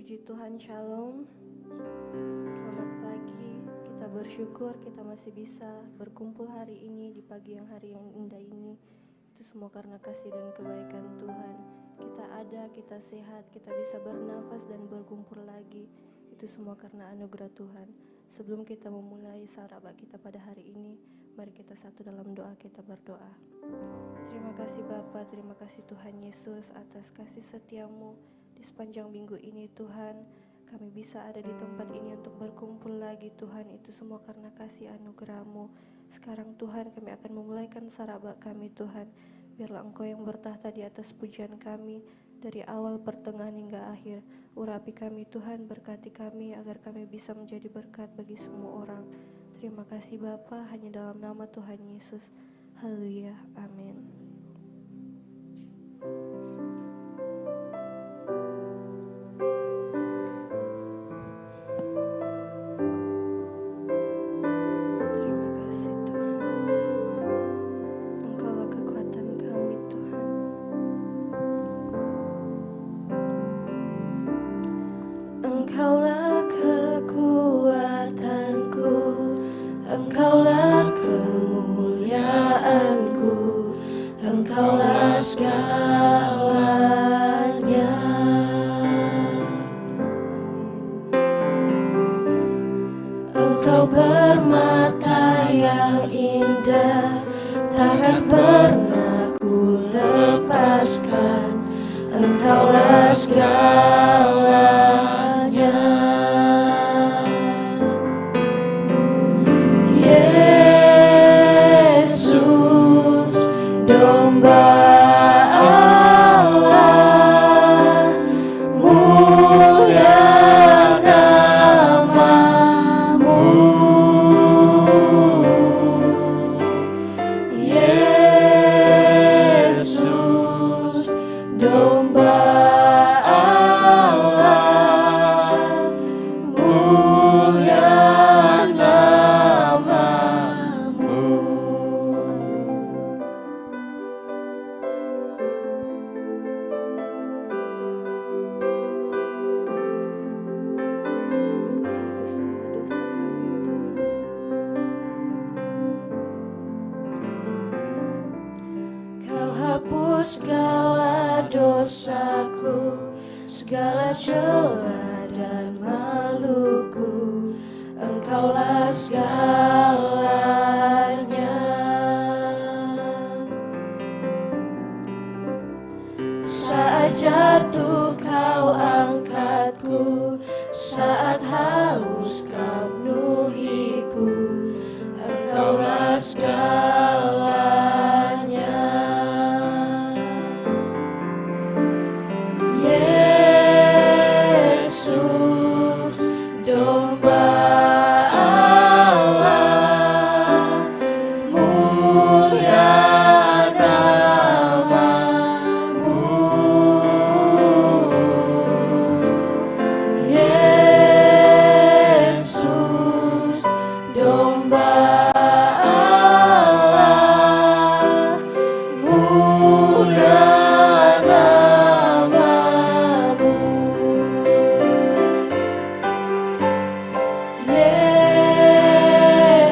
Puji Tuhan, Shalom. Selamat pagi. Kita bersyukur kita masih bisa berkumpul hari ini di pagi hari yang indah ini. Itu semua karena kasih dan kebaikan Tuhan. Kita ada, kita sehat, kita bisa bernafas dan berkumpul lagi. Itu semua karena anugerah Tuhan. Sebelum kita memulai sahabat kita pada hari ini, mari kita satu dalam doa, kita berdoa. Terima kasih Bapa, terima kasih Tuhan Yesus atas kasih setiamu. Di sepanjang minggu ini Tuhan, kami bisa ada di tempat ini untuk berkumpul lagi Tuhan. Itu semua karena kasih anugerah-Mu. Sekarang Tuhan, kami akan memulaikan sarabak kami Tuhan. Biarlah Engkau yang bertahta di atas pujian kami, dari awal, pertengahan hingga akhir. Urapi kami Tuhan, berkati kami agar kami bisa menjadi berkat bagi semua orang. Terima kasih Bapa, hanya dalam nama Tuhan Yesus. Haleluya, amin. Engkaulah kekuatanku, Engkaulah kemuliaanku, Engkaulah segalanya. Engkau permata yang indah, takkan pernah ku lepaskan. Engkaulah segalanya. Yesus, domba Allah, mulia namamu. Yesus, domba Allah, mulia namamu. Kau hapus segala dosaku, segala celah dan maluku. Engkaulah segalanya. Saat jatuh kau angkatku, saat haus kau penuhiku. Engkaulah segalanya. Yesus, domba Allah, mulia namamu. Yesus, domba Allah, mulia namamu.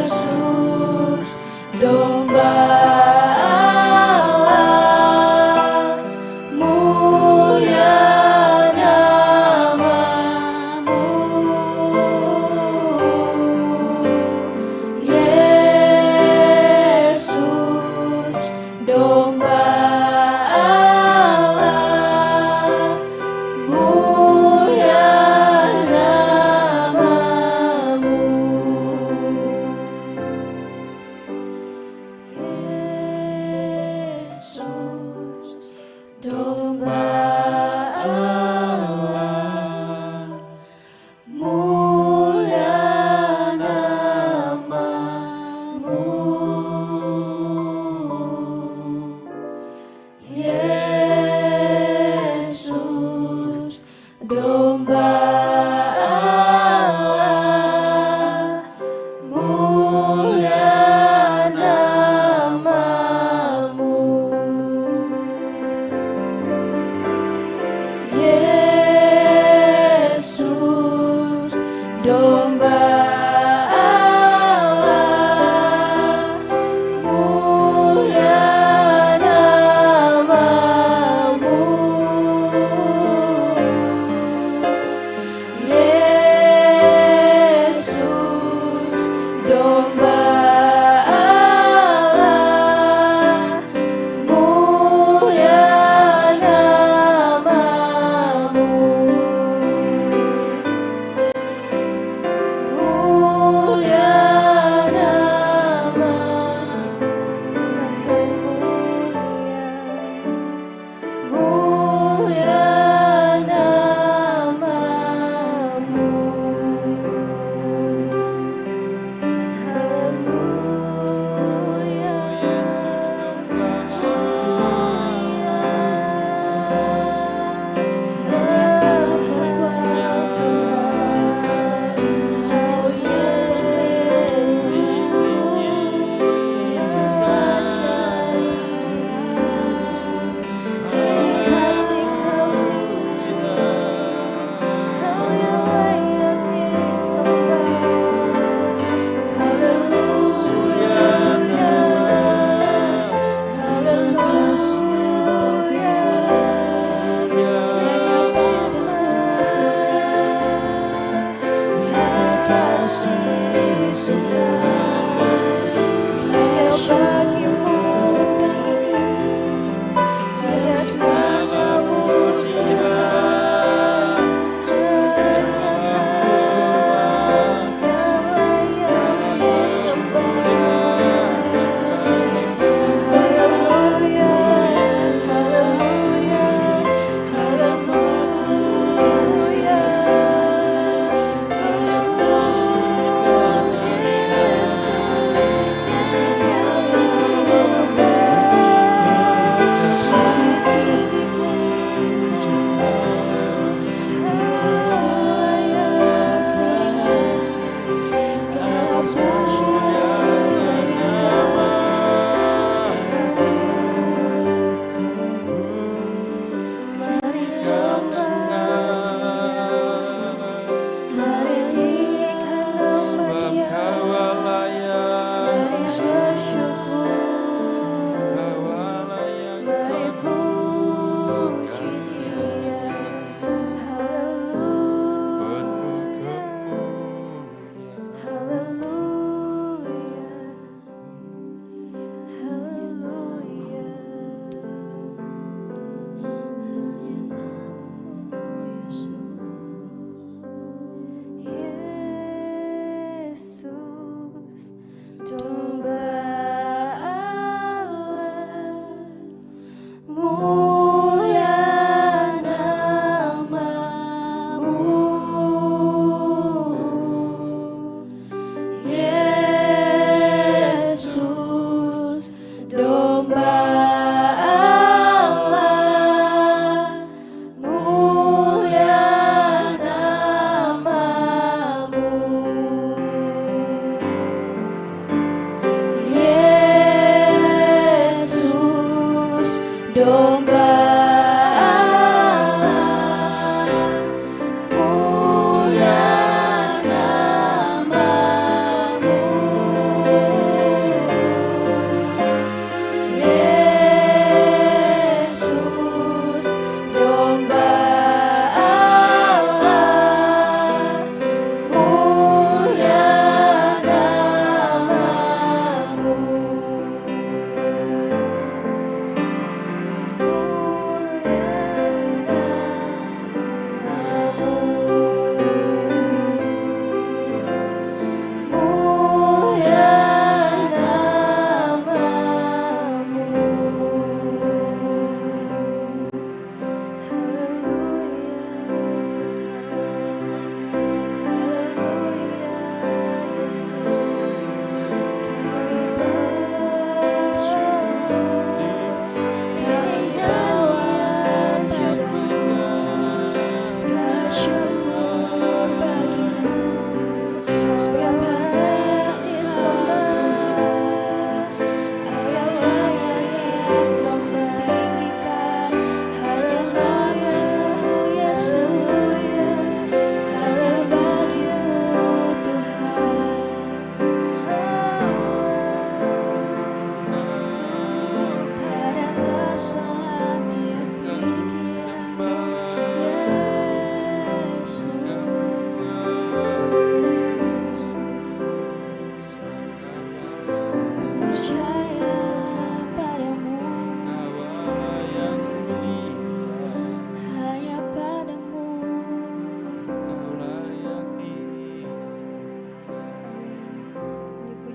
Yesus, domba Allah, mulia namamu. Yesus,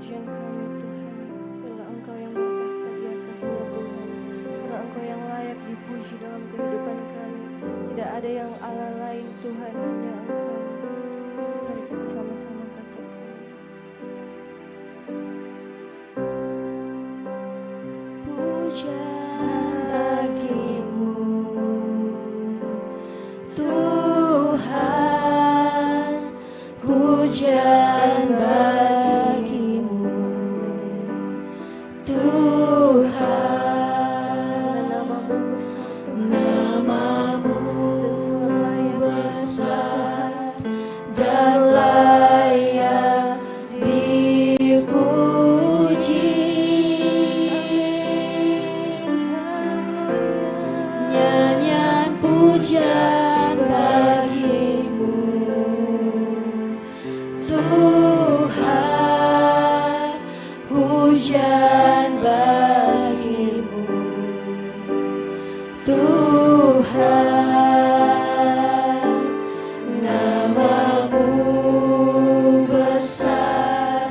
pujian kami Tuhan. Biarlah Engkau yang bertahta di atasnya Tuhan, karena Engkau yang layak dipuji dalam kehidupan kami. Tidak ada yang Allah lain Tuhan, hanya Engkau. Mari kita sama-sama katakan. Pujian bagimu Tuhan, pujian bagimu Tuhan, namamu besar dan layak dipuji. Nyanyian pujian bagimu Tuhan, pujian bagimu Tuhan, namamu besar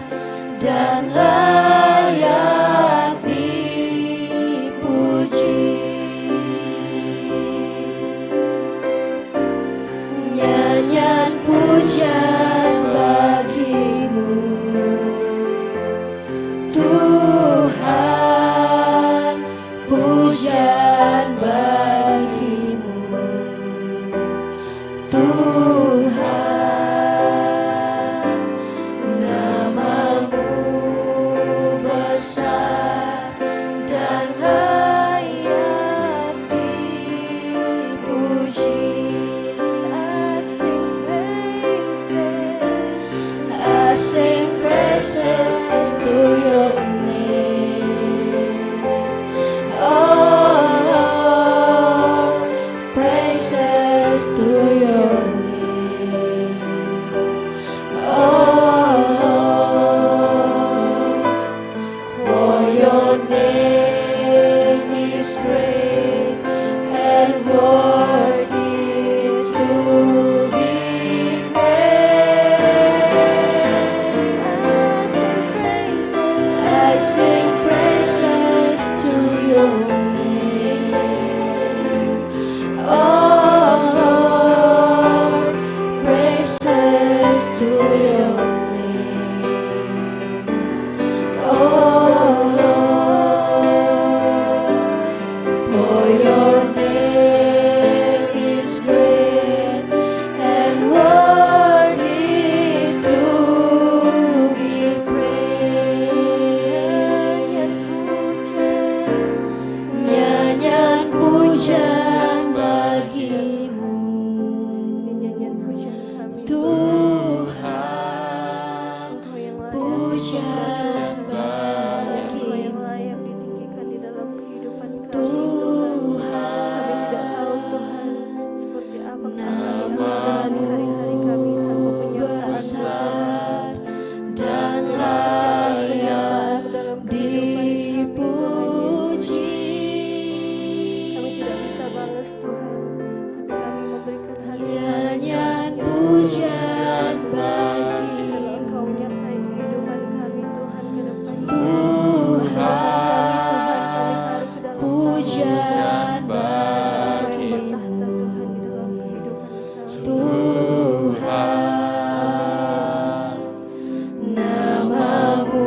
dan layak dipuji. Nyanyian pujian bagimu Tuhan, pujian bagimu Tuhan, namamu besar dan layak dipuji. I sing praises to your name, oh Lord, praises to your name, oh Lord, for your name is great and worthy to be I sing praises to your name, oh Lord, praises to your name, oh Lord, for your name is great and worthy to be praised. Nyanyian pujian bagimu Nyanyian pujian kami Tuhan, Engkau yang layak, pujian Engkau yang bagimu layak ditinggikan di dalam kehidupan kami Tuhan. Tuhan, Kami tidak tahu Tuhan seperti apa kami yang namamu menjalani hari-hari kami tanpa penyertaan besar dan Tuhan. layak Dalam kehidupan kami dipuji. kami tidak bisa balas Tuhan, tapi kami memberikan Nyanyian pujian bagimu karena Engkau menyertai kehidupan kami Tuhan ke depan. Tuhan, pujian bagimu Tuhan, namamu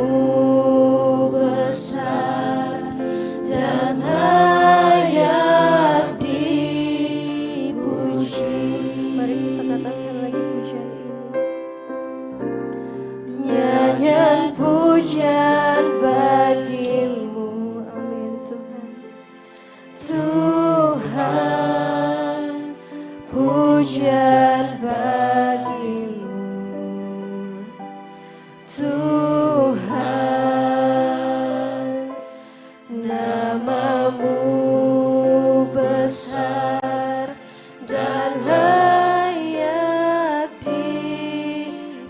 besar dan layak dipuji. Mari kita katakan lagi pujian ini. Nyanyian pujian bagimu Amin Tuhan. Tuhan, pujian bagimu Tuhan, namamu besar dan layak dipuji.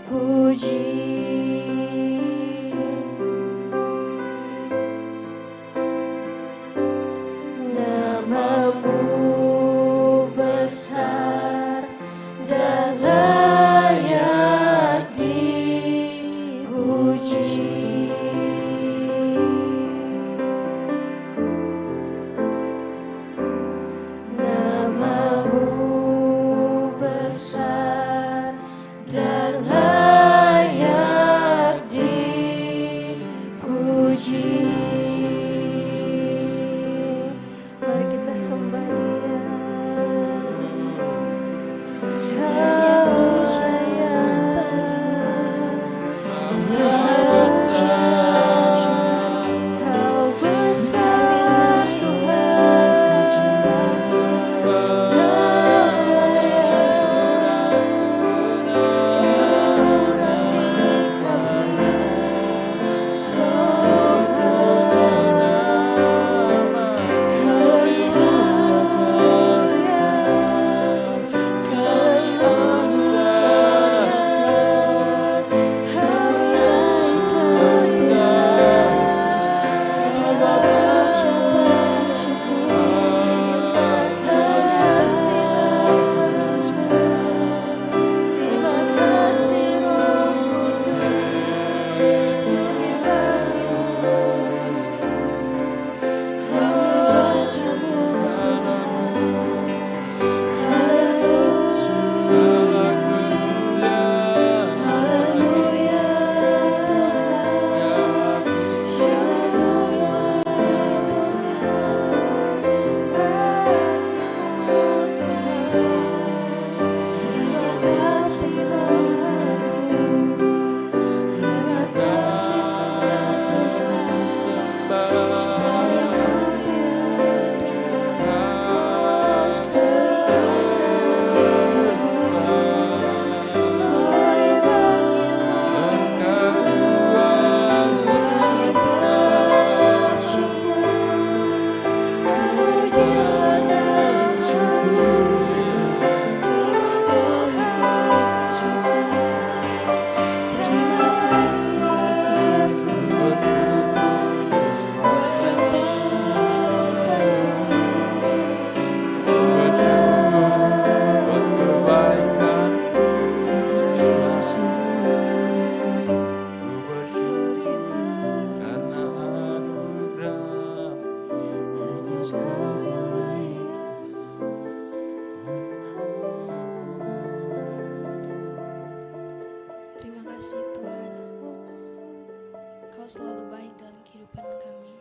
selalu baik dalam kehidupan kami.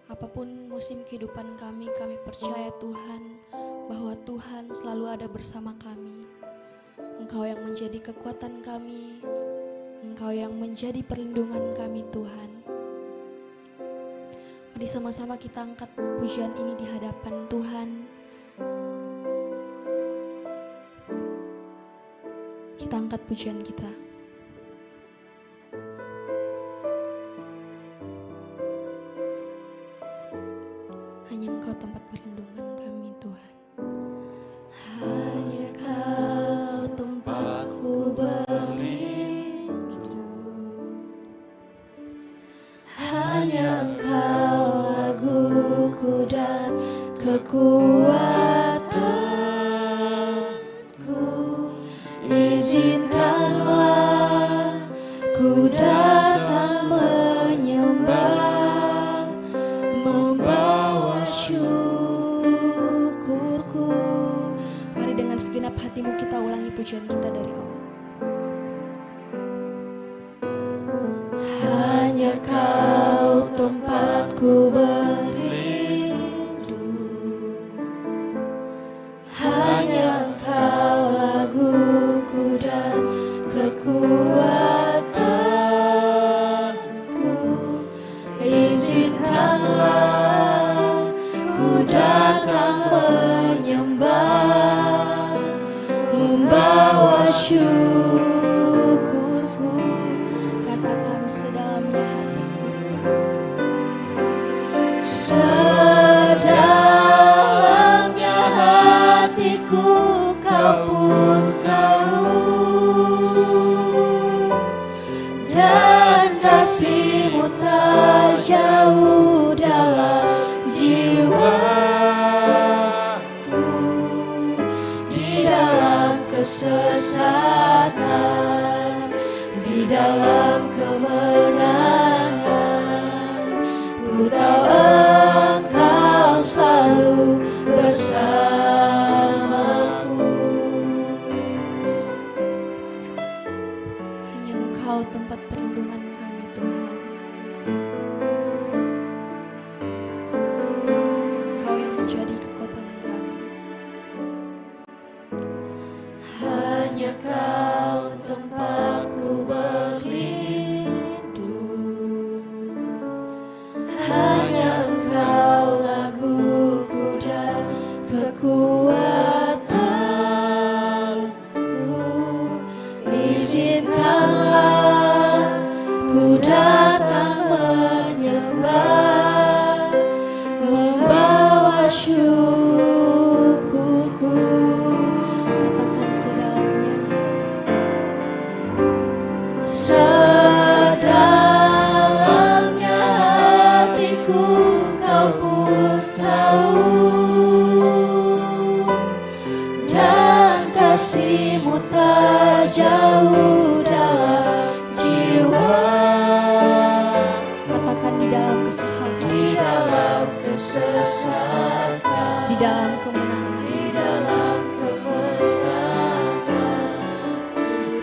Apapun musim kehidupan kami percaya Tuhan bahwa Tuhan selalu ada bersama kami. Engkau yang menjadi kekuatan kami, Engkau yang menjadi perlindungan kami Tuhan. Mari sama-sama kita angkat pujian ini di hadapan Tuhan. Kita angkat pujian kita. Hanya Engkau tempat perlindungan kami Tuhan. Hanya Kau tempatku berlindung, hanya Engkau laguku dan kekuatanku. Izinkanlah ku datang menyembah, membawa syukurku. Mari dengan segenap hatimu kita ulangi pujian kita dari awal. Hanya Kau tempatku berlindung, hanya Engkau laguku dan kekuatanku. Izinkanlah ku datang menyembah, membawa syukurku. Katakan sedalamnya hatiku, sedalamnya hatiku Kau pun tahu, dan kasih-Mu tak jauh dalam jiwaku. Di dalam kesesatan, di dalam kemenangan, ku tahu Engkau selalu bersamaku. hanya Engkau tempat perlindungan kami Tuhan. Engkau yang menjadi kekuatan kami. Hanya Kau tempatku berlindung, hanya Engkau laguku dan kekuatanku. Izinkanlah ku datang menyembah, membawa syukurku. Katakan sedalamnya, sedalamnya hatiku Kau pun tahu, dan kasih-Mu tak jauh dalam jiwaku. katakan di dalam kesesakan, Di dalam kesesatan, di dalam kemenangan, di dalam kemenangan,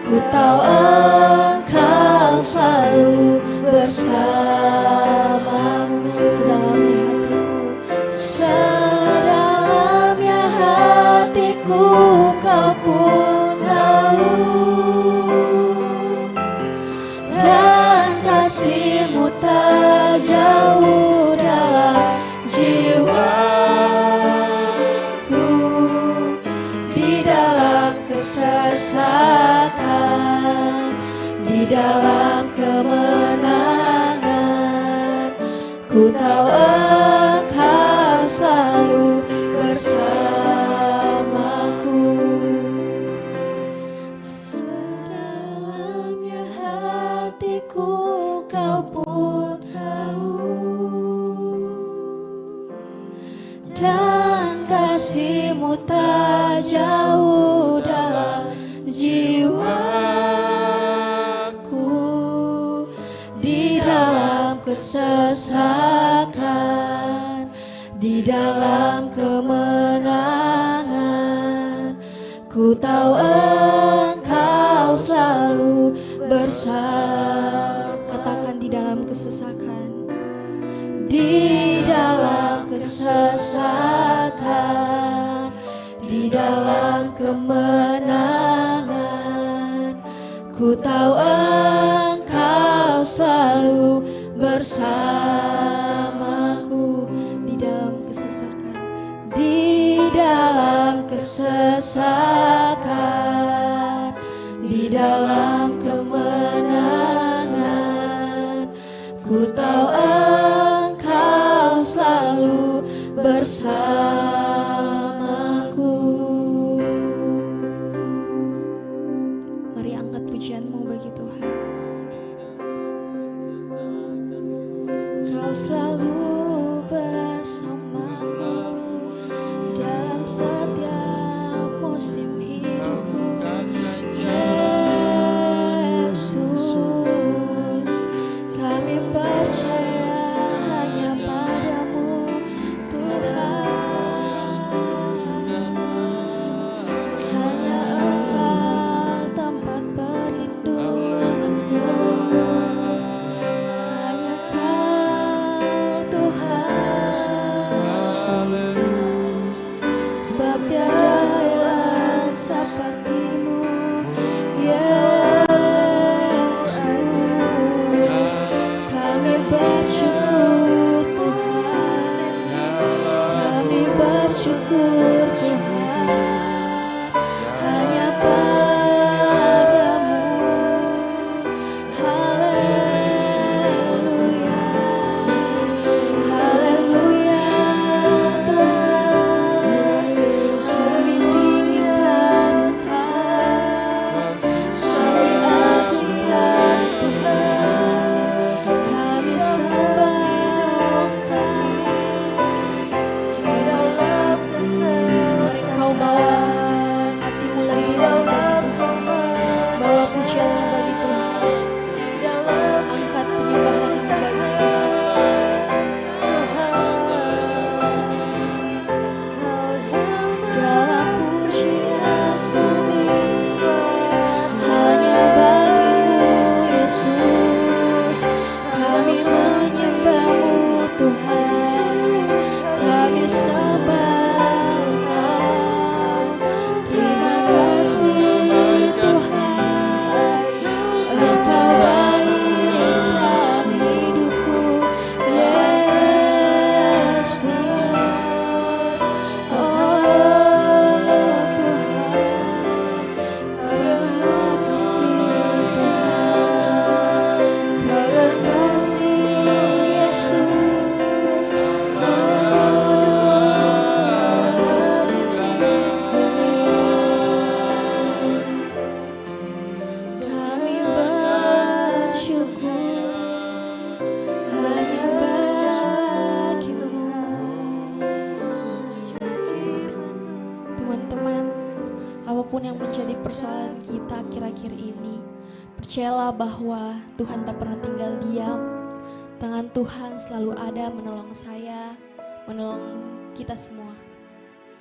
ku tahu Engkau selalu bersamaku. sedalamnya hatiku, Sedalamnya hatiku Kau pun tahu, dan kasih-Mu tak jauh dalam jiwaku. Di dalam kesesatan, di dalam kemenangan, ku tahu Engkau selalu bersamaku. Sedalamnya hatiku Kau pun tahu, dan kasih-Mu tak jauh dalam jiwaku. Di dalam kesesakan, di dalam kemenangan, ku tahu Engkau selalu bersamaku. bersama. Katakan di dalam kesesakan. Di dalam kesesakan, di dalam kemenangan, ku tahu Engkau selalu bersamaku. Di dalam kesesakan, Di dalam kesesakan, di dalam kemenangan, ku tahu Engkau selalu bersamaku. mari angkat pujianmu bagi Tuhan. Kau selalu bersamaku dalam setiap musim hidupku. Yesus, kami percaya hanya padamu Tuhan. Hanya Engkau tempat perlindunganku. Hanya Kau Tuhan. Sebab tiada yang sepertimu, Yesus. Kami bersyukur Tuhan, kami bersyukur Tuhan, hanya padamu. Haleluya, haleluya Tuhan. Kami tinggikan Engkau, kami agungkan Tuhan, kami sembah Engkau. Di dalam Mari engkau bawa hatimu lebih dalam bagi Tuhan. Bawa pujianmu bagi Tuhan. Angkat penyembahanmu bagi Tuhan. segala pujian kami hanya bagimu Yesus. Kami menyembahmu Tuhan, kami sembah Engkau. Terima kasih Tuhan, Engkau baik dalam hidupku Yesus. Oh Tuhan, terima kasih Tuhan, terima kasih Yesus. Kami bersyukur hanya bagimu. Teman-teman, apapun yang menjadi persoalan kita akhir-akhir ini, percayalah bahwa Tuhan tak pernah tinggal diam. Tangan Tuhan selalu ada menolong saya, menolong kita semua.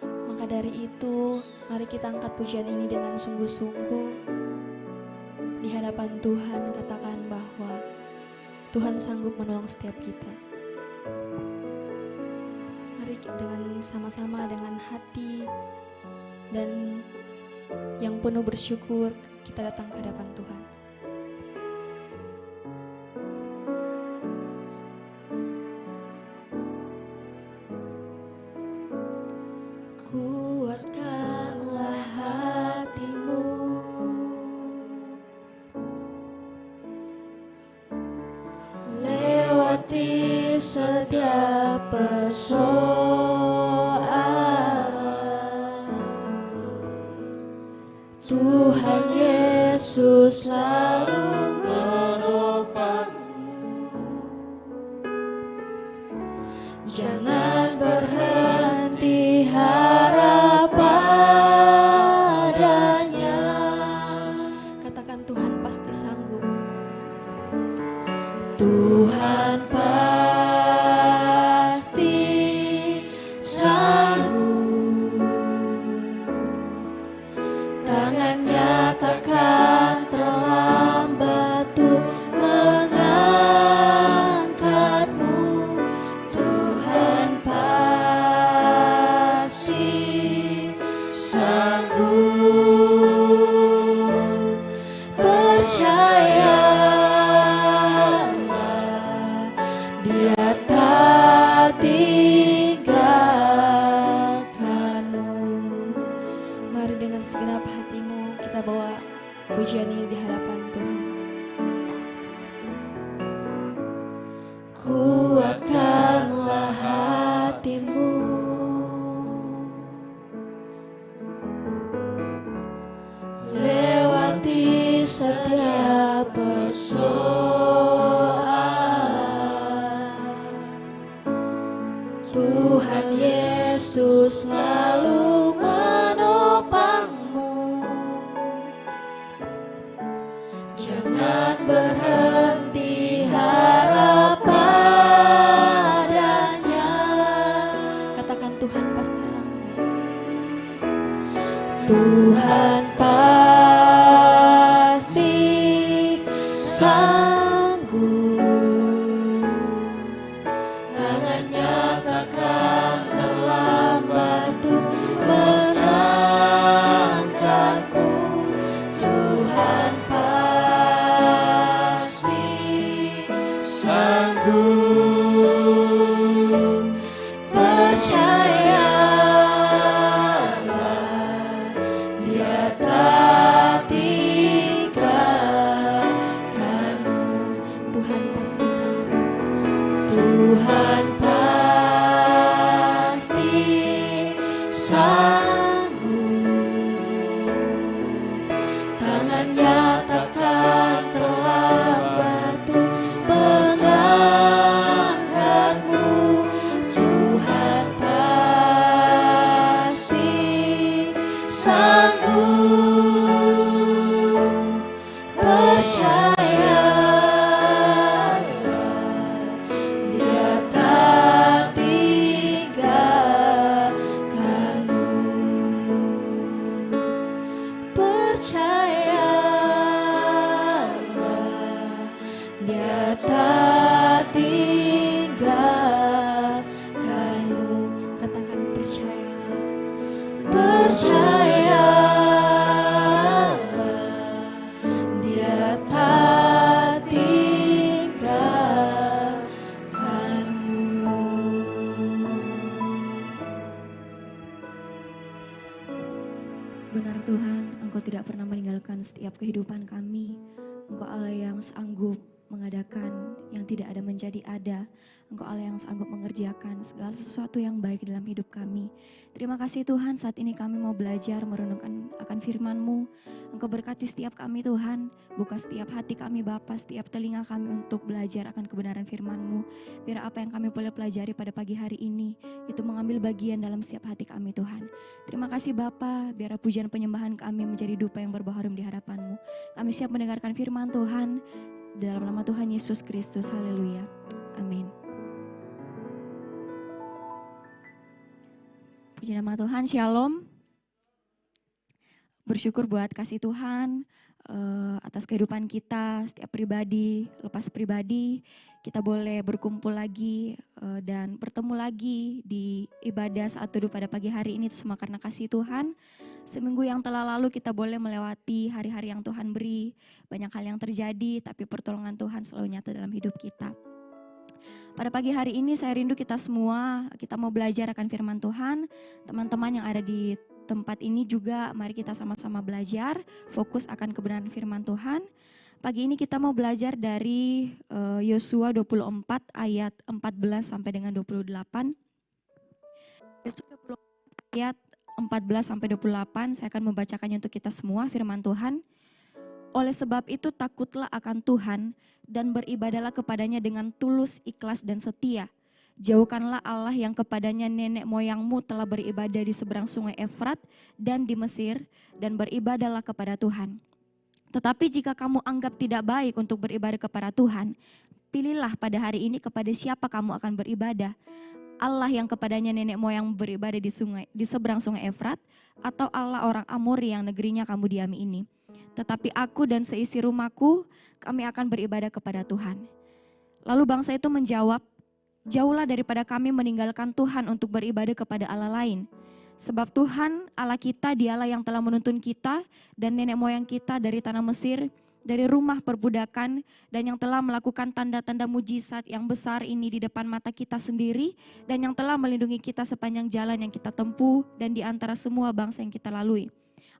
Maka dari itu, mari kita angkat pujian ini dengan sungguh-sungguh. Di hadapan Tuhan katakan bahwa Tuhan sanggup menolong setiap kita. Mari dengan sama-sama dengan hati dan yang penuh bersyukur kita datang ke hadapan Tuhan. Kuatkanlah hatimu, lewati setiap persoalan. Tuhan Yesus selalu menopangmu. Jangan berhenti harap padanya. Katakan Tuhan pasti sanggup. Tuhan pasti sanggup. Tangannya takkan terlambat Tuhan Yesus selalu menopangmu. Jangan berhenti harap padanya. Katakan Tuhan pasti sanggup. Tuhan pasti sanggup. Tangannya takkan terlambat untuk mengangkatku. Tuhan pasti sanggup. Percayalah, Dia tak tinggalkanmu. Tuhan pasti sanggup. Tuhan pasti sanggup. Tangannya takkan terlambat untuk mengangkatmu. Tuhan pasti sanggup. Percayalah, Dia tak tinggalkanmu. Percayalah, Dia tak tinggalkanmu. Katakan percayalah. Percayalah, Dia tak tinggalkanmu. Benar Tuhan, Engkau tidak pernah meninggalkan setiap kehidupan kami. Engkau Allah yang sanggup mengadakan yang tidak ada menjadi ada. Engkau Allah yang sanggup mengerjakan segala sesuatu yang baik dalam hidup kami. Terima kasih Tuhan, saat ini kami mau belajar merenungkan akan firman-Mu. Engkau berkati setiap kami Tuhan, buka setiap hati kami Bapa, setiap telinga kami untuk belajar akan kebenaran firman-Mu. Biar apa yang kami boleh pelajari pada pagi hari ini, itu mengambil bagian dalam setiap hati kami Tuhan. Terima kasih Bapa, biar pujian penyembahan kami menjadi dupa yang berbaharum di hadapan-Mu. Kami siap mendengarkan firman Tuhan, dalam nama Tuhan Yesus Kristus, haleluya, amin. Puji nama Tuhan, shalom. Bersyukur buat kasih Tuhan atas kehidupan kita, setiap pribadi, lepas pribadi, kita boleh berkumpul lagi dan bertemu lagi di ibadah saat teduh pada pagi hari ini. Itu semua karena kasih Tuhan. Seminggu yang telah lalu kita boleh melewati hari-hari yang Tuhan beri, banyak hal yang terjadi, tapi pertolongan Tuhan selalu nyata dalam hidup kita. Pada pagi hari ini saya rindu kita semua, kita mau belajar akan firman Tuhan. Teman-teman yang ada di tempat ini juga mari kita sama-sama belajar, fokus akan kebenaran firman Tuhan. Pagi ini kita mau belajar dari Yosua 24 ayat 14 sampai dengan 28. Yosua 24 ayat 14 sampai 28, saya akan membacakannya untuk kita semua firman Tuhan. Oleh sebab itu takutlah akan Tuhan dan beribadahlah kepadanya dengan tulus, ikhlas dan setia. Jauhkanlah Allah yang kepadanya nenek moyangmu telah beribadah di seberang sungai Efrat dan di Mesir, dan beribadahlah kepada Tuhan. Tetapi jika kamu anggap tidak baik untuk beribadah kepada Tuhan, pilihlah pada hari ini kepada siapa kamu akan beribadah. Allah yang kepadanya nenek moyang beribadah di seberang sungai Efrat, atau Allah orang Amori yang negerinya kamu diami ini. Tetapi aku dan seisi rumahku, kami akan beribadah kepada Tuhan. Lalu bangsa itu menjawab, jauhlah daripada kami meninggalkan Tuhan untuk beribadah kepada Allah lain. Sebab Tuhan Allah kita, Dialah yang telah menuntun kita dan nenek moyang kita dari tanah Mesir, dari rumah perbudakan, dan yang telah melakukan tanda-tanda mujizat yang besar ini di depan mata kita sendiri, dan yang telah melindungi kita sepanjang jalan yang kita tempuh dan di antara semua bangsa yang kita lalui.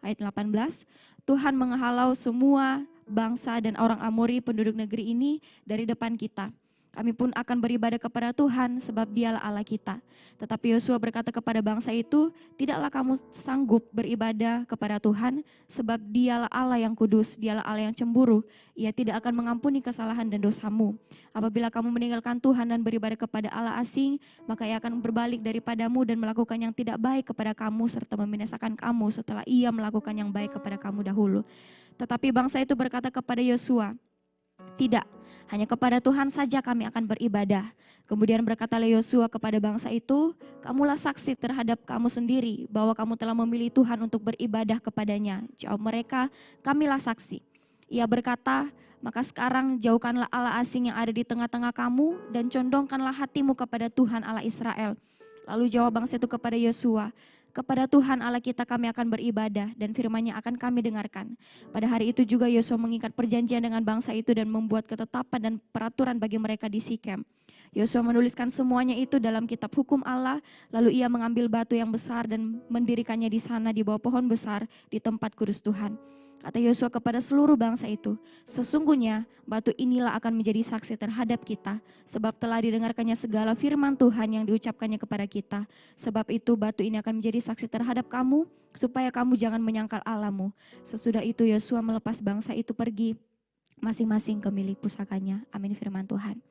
Ayat 18, Tuhan menghalau semua bangsa dan orang Amori penduduk negeri ini dari depan kita. Kami pun akan beribadah kepada Tuhan sebab Dialah Allah kita. Tetapi Yosua berkata kepada bangsa itu, tidaklah kamu sanggup beribadah kepada Tuhan sebab Dialah Allah yang kudus, Dialah Allah yang cemburu. Ia tidak akan mengampuni kesalahan dan dosamu. Apabila kamu meninggalkan Tuhan dan beribadah kepada Allah asing, maka Ia akan berbalik daripadamu dan melakukan yang tidak baik kepada kamu serta membinasakan kamu setelah Ia melakukan yang baik kepada kamu dahulu. Tetapi bangsa itu berkata kepada Yosua, tidak, hanya kepada Tuhan saja kami akan beribadah. Kemudian berkatalah Yosua kepada bangsa itu, kamulah saksi terhadap kamu sendiri bahwa kamu telah memilih Tuhan untuk beribadah kepadanya. Jawab mereka, kamilah saksi. Ia berkata, maka sekarang jauhkanlah Allah asing yang ada di tengah-tengah kamu dan condongkanlah hatimu kepada Tuhan Allah Israel. Lalu jawab bangsa itu kepada Yosua, kepada Tuhan Allah kita kami akan beribadah dan firman-Nya akan kami dengarkan. Pada hari itu juga Yosua mengikat perjanjian dengan bangsa itu dan membuat ketetapan dan peraturan bagi mereka di Sikem. Yosua menuliskan semuanya itu dalam kitab hukum Allah, lalu ia mengambil batu yang besar dan mendirikannya di sana di bawah pohon besar di tempat kudus Tuhan. Kata Yosua kepada seluruh bangsa itu, sesungguhnya batu inilah akan menjadi saksi terhadap kita, sebab telah didengarkannya segala firman Tuhan yang diucapkannya kepada kita. Sebab itu batu ini akan menjadi saksi terhadap kamu, supaya kamu jangan menyangkal Allahmu. Sesudah itu Yosua melepas bangsa itu pergi, masing-masing ke milik pusakanya. Amin firman Tuhan.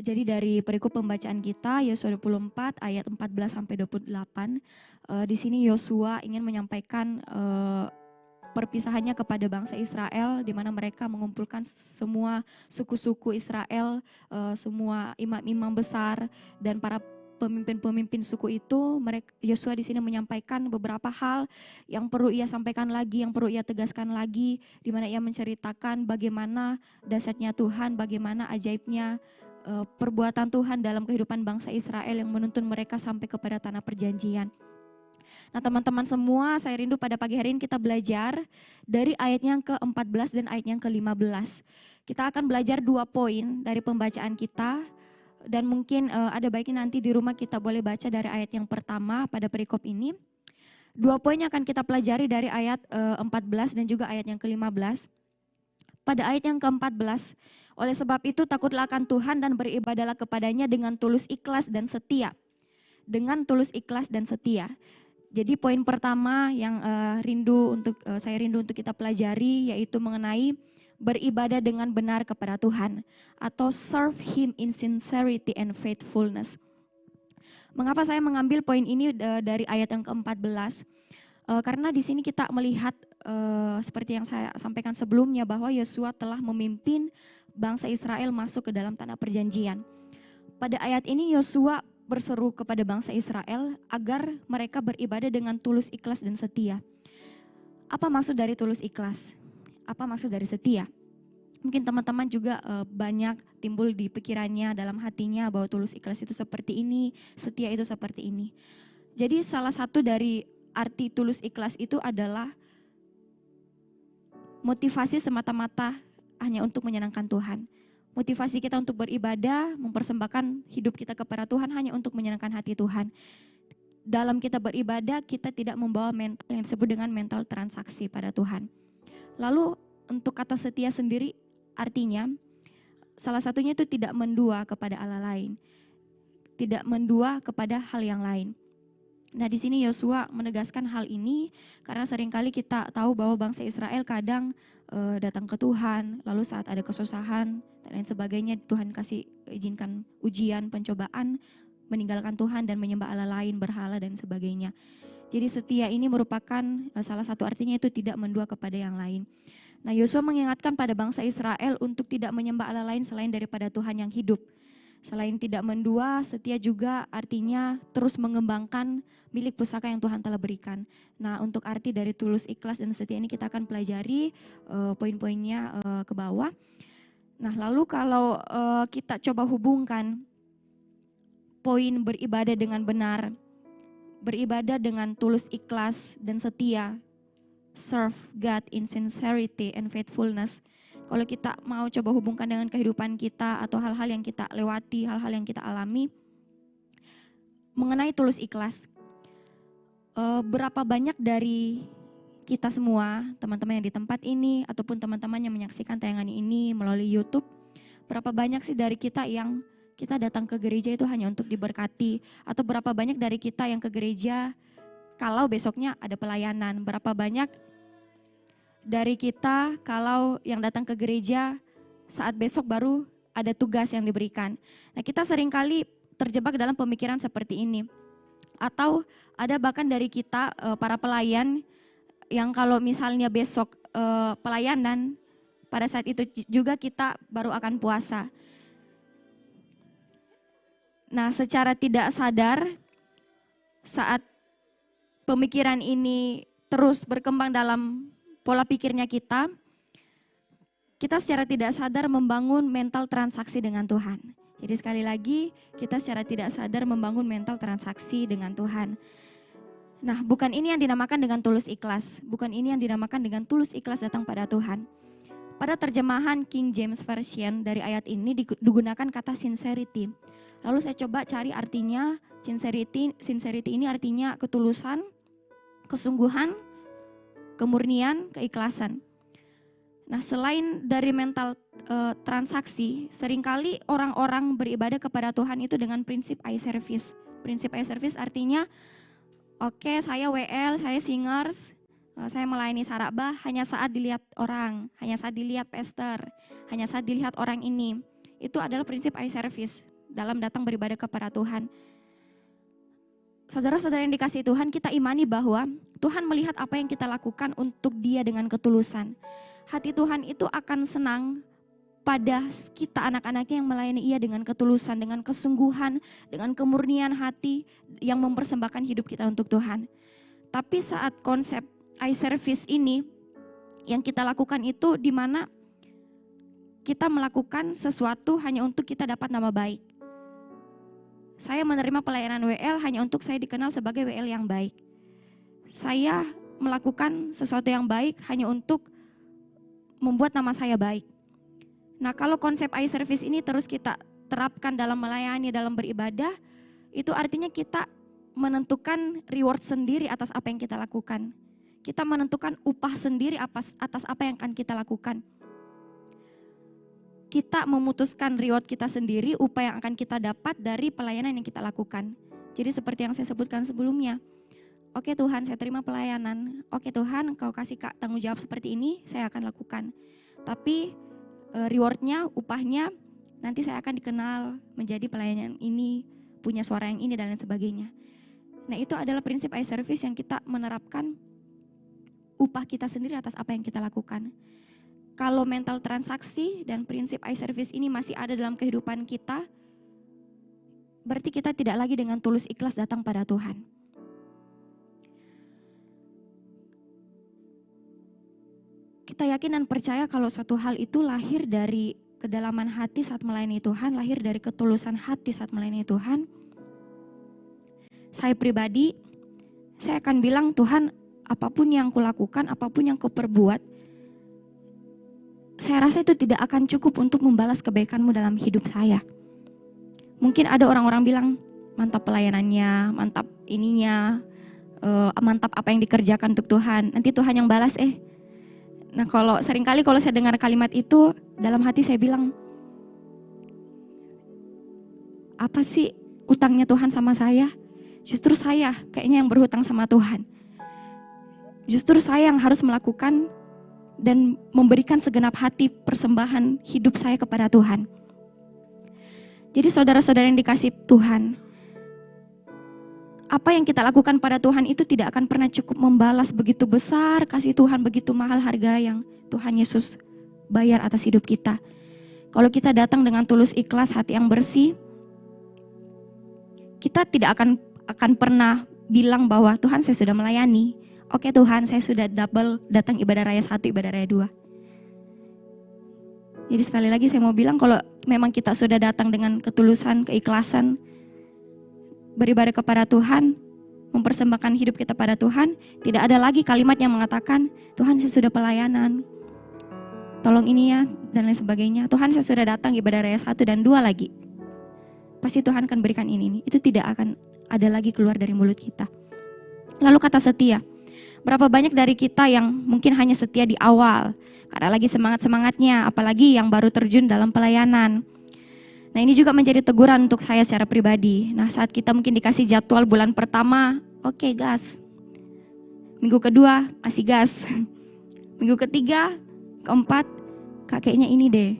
Jadi dari perikop pembacaan kita, Yosua 24 ayat 14 sampai 28, di sini Yosua ingin menyampaikan perpisahannya kepada bangsa Israel, di mana mereka mengumpulkan semua suku-suku Israel, semua imam-imam besar dan para pemimpin-pemimpin suku itu. Yosua di sini menyampaikan beberapa hal yang perlu ia sampaikan lagi, yang perlu ia tegaskan lagi, di mana ia menceritakan bagaimana dahsyatnya Tuhan, bagaimana ajaibnya perbuatan Tuhan dalam kehidupan bangsa Israel yang menuntun mereka sampai kepada tanah perjanjian. Nah teman-teman semua, saya rindu pada pagi hari ini kita belajar dari ayat yang ke-14 dan ayat yang ke-15. Kita akan belajar 2 poin dari pembacaan kita, dan mungkin ada baiknya nanti di rumah kita boleh baca dari ayat yang pertama pada perikop ini. 2 poin yang akan kita pelajari dari ayat 14 dan juga ayat yang ke-15. Pada ayat yang ke-14, oleh sebab itu takutlah akan Tuhan dan beribadahlah kepadanya dengan tulus ikhlas dan setia. Dengan tulus ikhlas dan setia. Jadi poin pertama yang saya rindu untuk kita pelajari yaitu mengenai beribadah dengan benar kepada Tuhan atau serve Him in sincerity and faithfulness. Mengapa saya mengambil poin ini dari ayat yang ke-14? Karena di sini kita melihat seperti yang saya sampaikan sebelumnya bahwa Yosua telah memimpin bangsa Israel masuk ke dalam tanah perjanjian. Pada ayat ini Yosua berseru kepada bangsa Israel agar mereka beribadah dengan tulus ikhlas dan setia. Apa maksud dari tulus ikhlas? Apa maksud dari setia? Mungkin teman-teman juga banyak timbul di pikirannya, dalam hatinya bahwa tulus ikhlas itu seperti ini, setia itu seperti ini. Jadi salah satu dari arti tulus ikhlas itu adalah motivasi semata-mata hanya untuk menyenangkan Tuhan. Motivasi kita untuk beribadah, mempersembahkan hidup kita kepada Tuhan hanya untuk menyenangkan hati Tuhan. Dalam kita beribadah, kita tidak membawa mental yang disebut dengan mental transaksi pada Tuhan. Lalu untuk kata setia sendiri artinya, salah satunya itu tidak mendua kepada Allah lain. Tidak mendua kepada hal yang lain. Nah di sini Yosua menegaskan hal ini karena seringkali kita tahu bahwa bangsa Israel kadang datang ke Tuhan, lalu saat ada kesusahan dan lain sebagainya Tuhan kasih izinkan ujian, pencobaan, meninggalkan Tuhan dan menyembah Allah lain, berhala dan sebagainya. Jadi setia ini merupakan salah satu artinya itu tidak mendua kepada yang lain. Nah Yosua mengingatkan pada bangsa Israel untuk tidak menyembah Allah lain selain daripada Tuhan yang hidup. Selain tidak mendua, setia juga artinya terus mengembangkan milik pusaka yang Tuhan telah berikan. Nah untuk arti dari tulus, ikhlas, dan setia ini kita akan pelajari poin-poinnya ke bawah. Nah lalu kalau kita coba hubungkan poin beribadah dengan benar, beribadah dengan tulus, ikhlas, dan setia, serve God in sincerity and faithfulness. Kalau kita mau coba hubungkan dengan kehidupan kita atau hal-hal yang kita lewati, hal-hal yang kita alami, mengenai tulus ikhlas, berapa banyak dari kita semua, teman-teman yang di tempat ini, ataupun teman-teman yang menyaksikan tayangan ini melalui YouTube, berapa banyak sih dari kita yang kita datang ke gereja itu hanya untuk diberkati? Atau berapa banyak dari kita yang ke gereja kalau besoknya ada pelayanan? Berapa banyak dari kita kalau yang datang ke gereja saat besok baru ada tugas yang diberikan? Nah, kita seringkali terjebak dalam pemikiran seperti ini. Atau ada bahkan dari kita para pelayan yang kalau misalnya besok pelayanan, pada saat itu juga kita baru akan puasa. Nah, secara tidak sadar saat pemikiran ini terus berkembang dalam pola pikirnya kita secara tidak sadar membangun mental transaksi dengan Tuhan. Jadi sekali lagi, kita secara tidak sadar membangun mental transaksi dengan Tuhan. Nah, bukan ini yang dinamakan dengan tulus ikhlas. Bukan ini yang dinamakan dengan tulus ikhlas datang pada Tuhan. Pada terjemahan King James Version dari ayat ini digunakan kata sincerity. Lalu saya coba cari artinya. Sincerity ini artinya ketulusan, kesungguhan, kemurnian, keikhlasan. Nah, selain dari mental transaksi, seringkali orang-orang beribadah kepada Tuhan itu dengan prinsip eye service. Prinsip eye service artinya, oke, saya WL, saya singers, saya melayani sarabah hanya saat dilihat orang, hanya saat dilihat pastor, hanya saat dilihat orang ini. Itu adalah prinsip eye service dalam datang beribadah kepada Tuhan. Saudara-saudara yang dikasihi Tuhan, kita imani bahwa Tuhan melihat apa yang kita lakukan untuk Dia dengan ketulusan. Hati Tuhan itu akan senang pada kita anak-anaknya yang melayani Ia dengan ketulusan, dengan kesungguhan, dengan kemurnian hati yang mempersembahkan hidup kita untuk Tuhan. Tapi saat konsep eye service ini yang kita lakukan itu di mana kita melakukan sesuatu hanya untuk kita dapat nama baik. Saya menerima pelayanan WL hanya untuk saya dikenal sebagai WL yang baik. Saya melakukan sesuatu yang baik hanya untuk membuat nama saya baik. Nah, kalau konsep eye service ini terus kita terapkan dalam melayani, dalam beribadah, itu artinya kita menentukan reward sendiri atas apa yang kita lakukan. Kita menentukan upah sendiri atas apa yang akan kita lakukan. Kita memutuskan reward kita sendiri, upah yang akan kita dapat dari pelayanan yang kita lakukan. Jadi seperti yang saya sebutkan sebelumnya. Oke Tuhan, saya terima pelayanan. Oke Tuhan, Engkau kasih tanggung jawab seperti ini, saya akan lakukan. Tapi rewardnya, upahnya, nanti saya akan dikenal menjadi pelayanan ini, punya suara yang ini dan lain sebagainya. Nah, itu adalah prinsip eye service yang kita menerapkan upah kita sendiri atas apa yang kita lakukan. Kalau mental transaksi dan prinsip eye service ini masih ada dalam kehidupan kita, berarti kita tidak lagi dengan tulus ikhlas datang pada Tuhan. Kita yakin dan percaya kalau suatu hal itu lahir dari kedalaman hati saat melayani Tuhan, lahir dari ketulusan hati saat melayani Tuhan. Saya pribadi, saya akan bilang, Tuhan, apapun yang kulakukan, apapun yang kuperbuat, saya rasa itu tidak akan cukup untuk membalas kebaikan-Mu dalam hidup saya. Mungkin ada orang-orang bilang, mantap pelayanannya, mantap ininya, mantap apa yang dikerjakan untuk Tuhan, nanti Tuhan yang balas Nah, seringkali kalau saya dengar kalimat itu, dalam hati saya bilang, apa sih utangnya Tuhan sama saya? Justru saya kayaknya yang berhutang sama Tuhan. Justru saya yang harus melakukan dan memberikan segenap hati persembahan hidup saya kepada Tuhan. Jadi saudara-saudara yang dikasihi Tuhan, apa yang kita lakukan pada Tuhan itu tidak akan pernah cukup membalas begitu besar kasih Tuhan, begitu mahal harga yang Tuhan Yesus bayar atas hidup kita. Kalau kita datang dengan tulus ikhlas, hati yang bersih, kita tidak akan pernah bilang bahwa Tuhan saya sudah melayani. Oke Tuhan, saya sudah double datang ibadah raya 1, ibadah raya 2. Jadi sekali lagi saya mau bilang, kalau memang kita sudah datang dengan ketulusan, keikhlasan, beribadah kepada Tuhan, mempersembahkan hidup kita pada Tuhan, tidak ada lagi kalimat yang mengatakan, Tuhan saya sudah pelayanan, tolong ini ya, dan lain sebagainya. Tuhan saya sudah datang ibadah raya 1 dan 2 lagi. Pasti Tuhan akan berikan ini. Itu tidak akan ada lagi keluar dari mulut kita. Lalu kata setia. Berapa banyak dari kita yang mungkin hanya setia di awal, karena lagi semangat-semangatnya, apalagi yang baru terjun dalam pelayanan. Nah ini juga menjadi teguran untuk saya secara pribadi. Nah saat kita mungkin dikasih jadwal bulan pertama, oke, gas. Minggu kedua masih gas. Minggu ketiga, keempat, Kak kayaknya ini deh.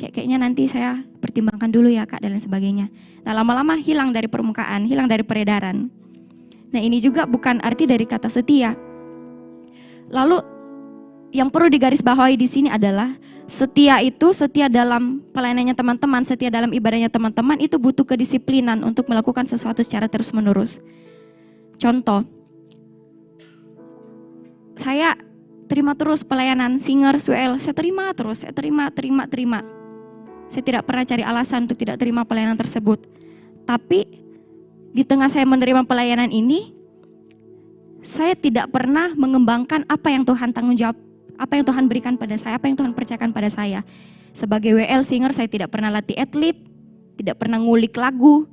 Kayaknya nanti saya pertimbangkan dulu ya Kak dan lain sebagainya. Nah lama-lama hilang dari permukaan, hilang dari peredaran. Nah ini juga bukan arti dari kata setia. Lalu yang perlu digarisbawahi di sini adalah setia itu, setia dalam pelayanannya teman-teman, setia dalam ibadahnya teman-teman itu butuh kedisiplinan untuk melakukan sesuatu secara terus-menerus. Contoh, saya terima terus pelayanan singer SWL, saya terima terus, saya terima. Saya tidak pernah cari alasan untuk tidak terima pelayanan tersebut. Tapi di tengah saya menerima pelayanan ini, saya tidak pernah mengembangkan apa yang Tuhan tanggung jawab, apa yang Tuhan berikan pada saya, apa yang Tuhan percayakan pada saya. Sebagai WL singer saya tidak pernah latih adlib, tidak pernah ngulik lagu,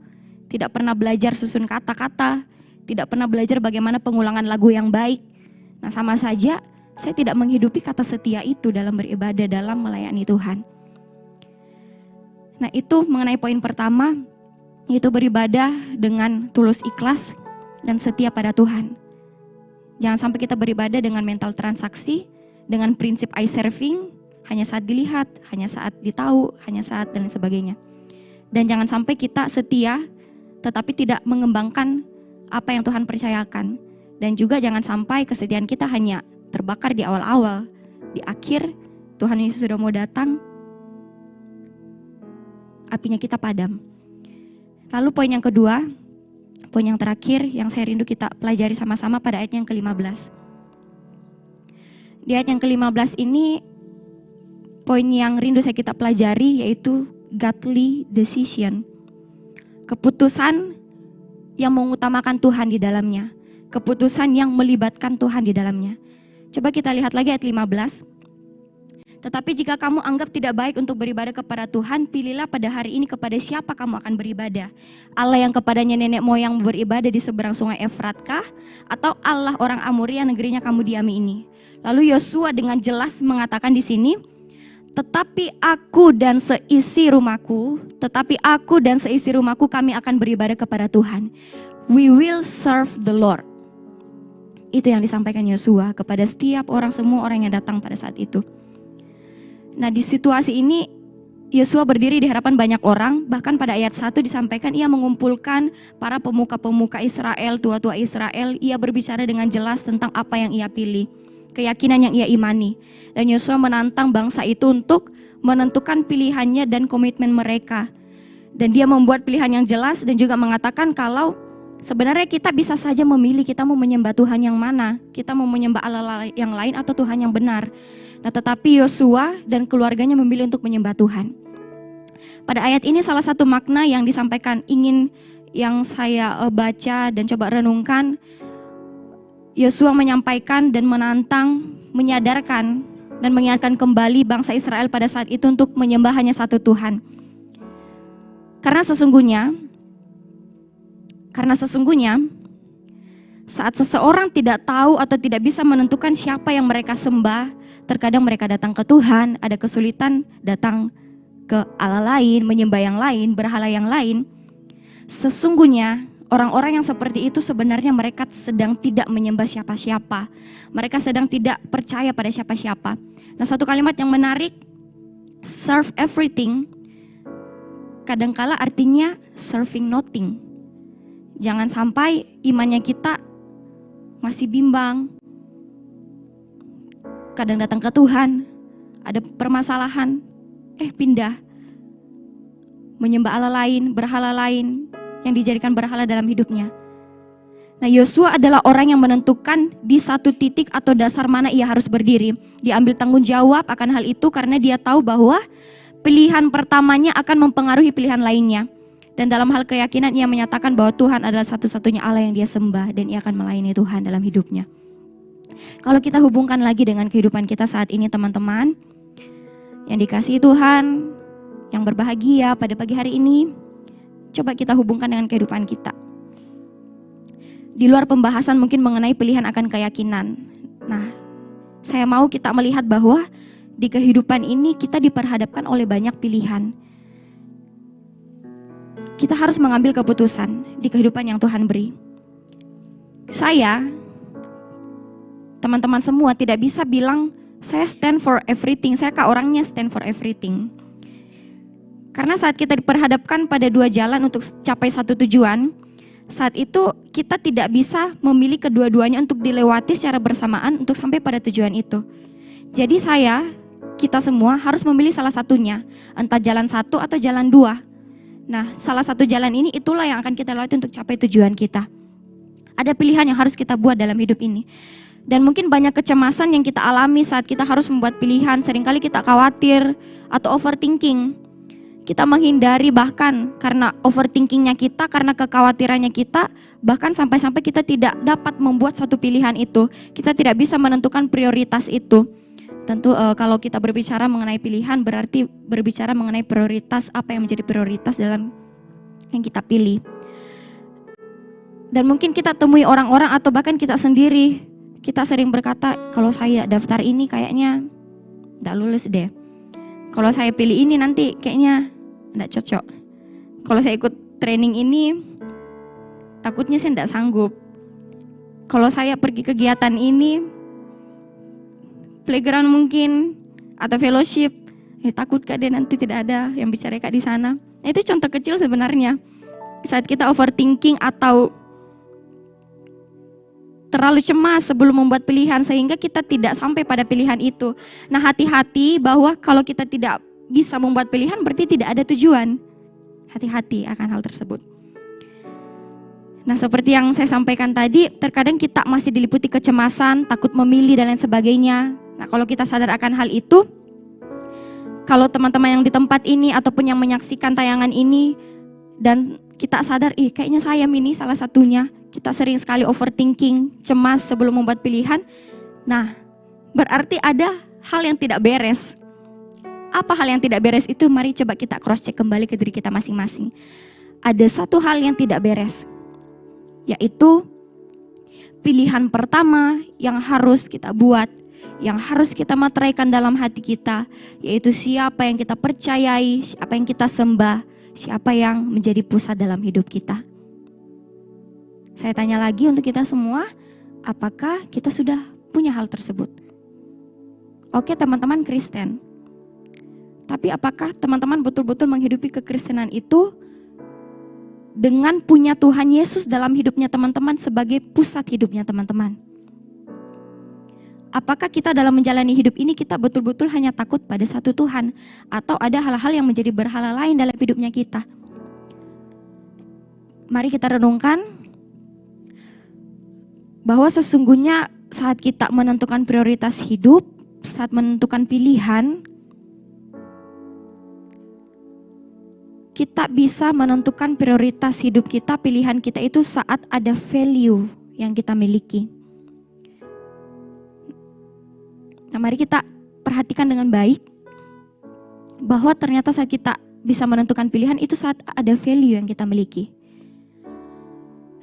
tidak pernah belajar susun kata-kata, tidak pernah belajar bagaimana pengulangan lagu yang baik. Nah sama saja saya tidak menghidupi kata setia itu dalam beribadah, dalam melayani Tuhan. Nah itu mengenai poin pertama, yaitu beribadah dengan tulus ikhlas dan setia pada Tuhan. Jangan sampai kita beribadah dengan mental transaksi, dengan prinsip eye serving, hanya saat dilihat, hanya saat ditahu, hanya saat dan lain sebagainya. Dan jangan sampai kita setia tetapi tidak mengembangkan apa yang Tuhan percayakan. Dan juga jangan sampai kesetiaan kita hanya terbakar di awal-awal, di akhir Tuhan Yesus sudah mau datang, apinya kita padam. Lalu poin yang kedua, poin yang terakhir yang saya rindu kita pelajari sama-sama pada ayat yang ke-15. Di ayat yang ke-15 ini, poin yang rindu saya kita pelajari yaitu godly decision. Keputusan yang mengutamakan Tuhan di dalamnya. Keputusan yang melibatkan Tuhan di dalamnya. Coba kita lihat lagi ayat 15. Tetapi jika kamu anggap tidak baik untuk beribadah kepada Tuhan, pilihlah pada hari ini kepada siapa kamu akan beribadah. Allah yang kepadanya nenek moyang beribadah di seberang sungai Efratkah? Atau Allah orang Amori yang negerinya kamu diami ini? Lalu Yosua dengan jelas mengatakan di sini, tetapi aku dan seisi rumahku kami akan beribadah kepada Tuhan. We will serve the Lord. Itu yang disampaikan Yosua kepada setiap orang, semua orang yang datang pada saat itu. Nah di situasi ini Yosua berdiri di hadapan banyak orang, bahkan pada ayat 1 disampaikan ia mengumpulkan para pemuka-pemuka Israel, tua-tua Israel, ia berbicara dengan jelas tentang apa yang ia pilih, keyakinan yang ia imani. Dan Yosua menantang bangsa itu untuk menentukan pilihannya dan komitmen mereka. Dan dia membuat pilihan yang jelas dan juga mengatakan kalau sebenarnya kita bisa saja memilih kita mau menyembah Tuhan yang mana, kita mau menyembah Allah yang lain atau Tuhan yang benar. Nah tetapi Yosua dan keluarganya memilih untuk menyembah Tuhan. Pada ayat ini salah satu makna yang disampaikan yang saya baca dan coba renungkan, Yosua menyampaikan dan menantang, menyadarkan dan mengingatkan kembali bangsa Israel pada saat itu untuk menyembah hanya satu Tuhan. Karena sesungguhnya saat seseorang tidak tahu atau tidak bisa menentukan siapa yang mereka sembah, terkadang mereka datang ke Tuhan, ada kesulitan datang ke Allah lain, menyembah yang lain, berhala yang lain. Sesungguhnya orang-orang yang seperti itu sebenarnya mereka sedang tidak menyembah siapa-siapa. Mereka sedang tidak percaya pada siapa-siapa. Nah satu kalimat yang menarik, serve everything, kadangkala artinya serving nothing. Jangan sampai imannya kita masih bimbang. Kadang datang ke Tuhan, ada permasalahan, pindah. Menyembah Allah lain, berhala lain yang dijadikan berhala dalam hidupnya. Nah Yosua adalah orang yang menentukan di satu titik atau dasar mana ia harus berdiri. Dia ambil tanggung jawab akan hal itu karena dia tahu bahwa pilihan pertamanya akan mempengaruhi pilihan lainnya. Dan dalam hal keyakinan ia menyatakan bahwa Tuhan adalah satu-satunya Allah yang dia sembah dan ia akan melayani Tuhan dalam hidupnya. Kalau kita hubungkan lagi dengan kehidupan kita saat ini teman-teman, yang dikasihi Tuhan, yang berbahagia pada pagi hari ini, coba kita hubungkan dengan kehidupan kita. di luar pembahasan mungkin mengenai pilihan akan keyakinan. Nah, saya mau kita melihat bahwa di kehidupan ini kita diperhadapkan oleh banyak pilihan. Kita harus mengambil keputusan di kehidupan yang Tuhan beri. Saya, teman-teman semua tidak bisa bilang saya stand for everything, saya orangnya stand for everything. Karena saat kita diperhadapkan pada dua jalan untuk capai satu tujuan, saat itu kita tidak bisa memilih kedua-duanya untuk dilewati secara bersamaan untuk sampai pada tujuan itu. Jadi kita semua harus memilih salah satunya, entah jalan satu atau jalan dua. Nah, salah satu jalan ini itulah yang akan kita lewati untuk capai tujuan kita. Ada pilihan yang harus kita buat dalam hidup ini. Dan mungkin banyak kecemasan yang kita alami saat kita harus membuat pilihan. Seringkali kita khawatir atau overthinking. Kita menghindari bahkan karena overthinkingnya kita, karena kekhawatirannya kita, bahkan sampai-sampai kita tidak dapat membuat suatu pilihan itu. Kita tidak bisa menentukan prioritas itu. Tentu kalau kita berbicara mengenai pilihan berarti berbicara mengenai prioritas, apa yang menjadi prioritas dalam yang kita pilih. Dan mungkin kita temui orang-orang atau bahkan kita sendiri, kita sering berkata, kalau saya daftar ini kayaknya tidak lulus deh. Kalau saya pilih ini nanti kayaknya tidak cocok. Kalau saya ikut training ini, takutnya saya tidak sanggup. Kalau saya pergi kegiatan ini, playground mungkin, atau fellowship, takut kak deh nanti tidak ada yang bicara kak di sana. Nah, itu contoh kecil sebenarnya. Saat kita overthinking atau terlalu cemas sebelum membuat pilihan sehingga kita tidak sampai pada pilihan itu. Nah, hati-hati bahwa kalau kita tidak bisa membuat pilihan berarti tidak ada tujuan. Hati-hati akan hal tersebut. Nah, seperti yang saya sampaikan tadi, terkadang kita masih diliputi kecemasan, takut memilih dan lain sebagainya. Nah, kalau kita sadar akan hal itu, kalau teman-teman yang di tempat ini ataupun yang menyaksikan tayangan ini dan kita sadar, kayaknya saya ini salah satunya. Kita sering sekali overthinking, cemas sebelum membuat pilihan. Nah, berarti ada hal yang tidak beres. Apa hal yang tidak beres itu? Mari coba kita cross check kembali ke diri kita masing-masing. Ada satu hal yang tidak beres, yaitu pilihan pertama yang harus kita buat, yang harus kita materaikan dalam hati kita, yaitu siapa yang kita percayai, siapa yang kita sembah, siapa yang menjadi pusat dalam hidup kita. Saya tanya lagi untuk kita semua, apakah kita sudah punya hal tersebut? Oke, teman-teman Kristen. Tapi apakah teman-teman betul-betul menghidupi kekristenan itu dengan punya Tuhan Yesus dalam hidupnya teman-teman sebagai pusat hidupnya teman-teman? Apakah kita dalam menjalani hidup ini kita betul-betul hanya takut pada satu Tuhan? Atau ada hal-hal yang menjadi berhala lain dalam hidupnya kita? Mari kita renungkan bahwa sesungguhnya saat kita menentukan prioritas hidup, saat menentukan pilihan, kita bisa menentukan prioritas hidup kita, pilihan kita itu saat ada value yang kita miliki. Nah, mari kita perhatikan dengan baik bahwa ternyata saat kita bisa menentukan pilihan itu saat ada value yang kita miliki.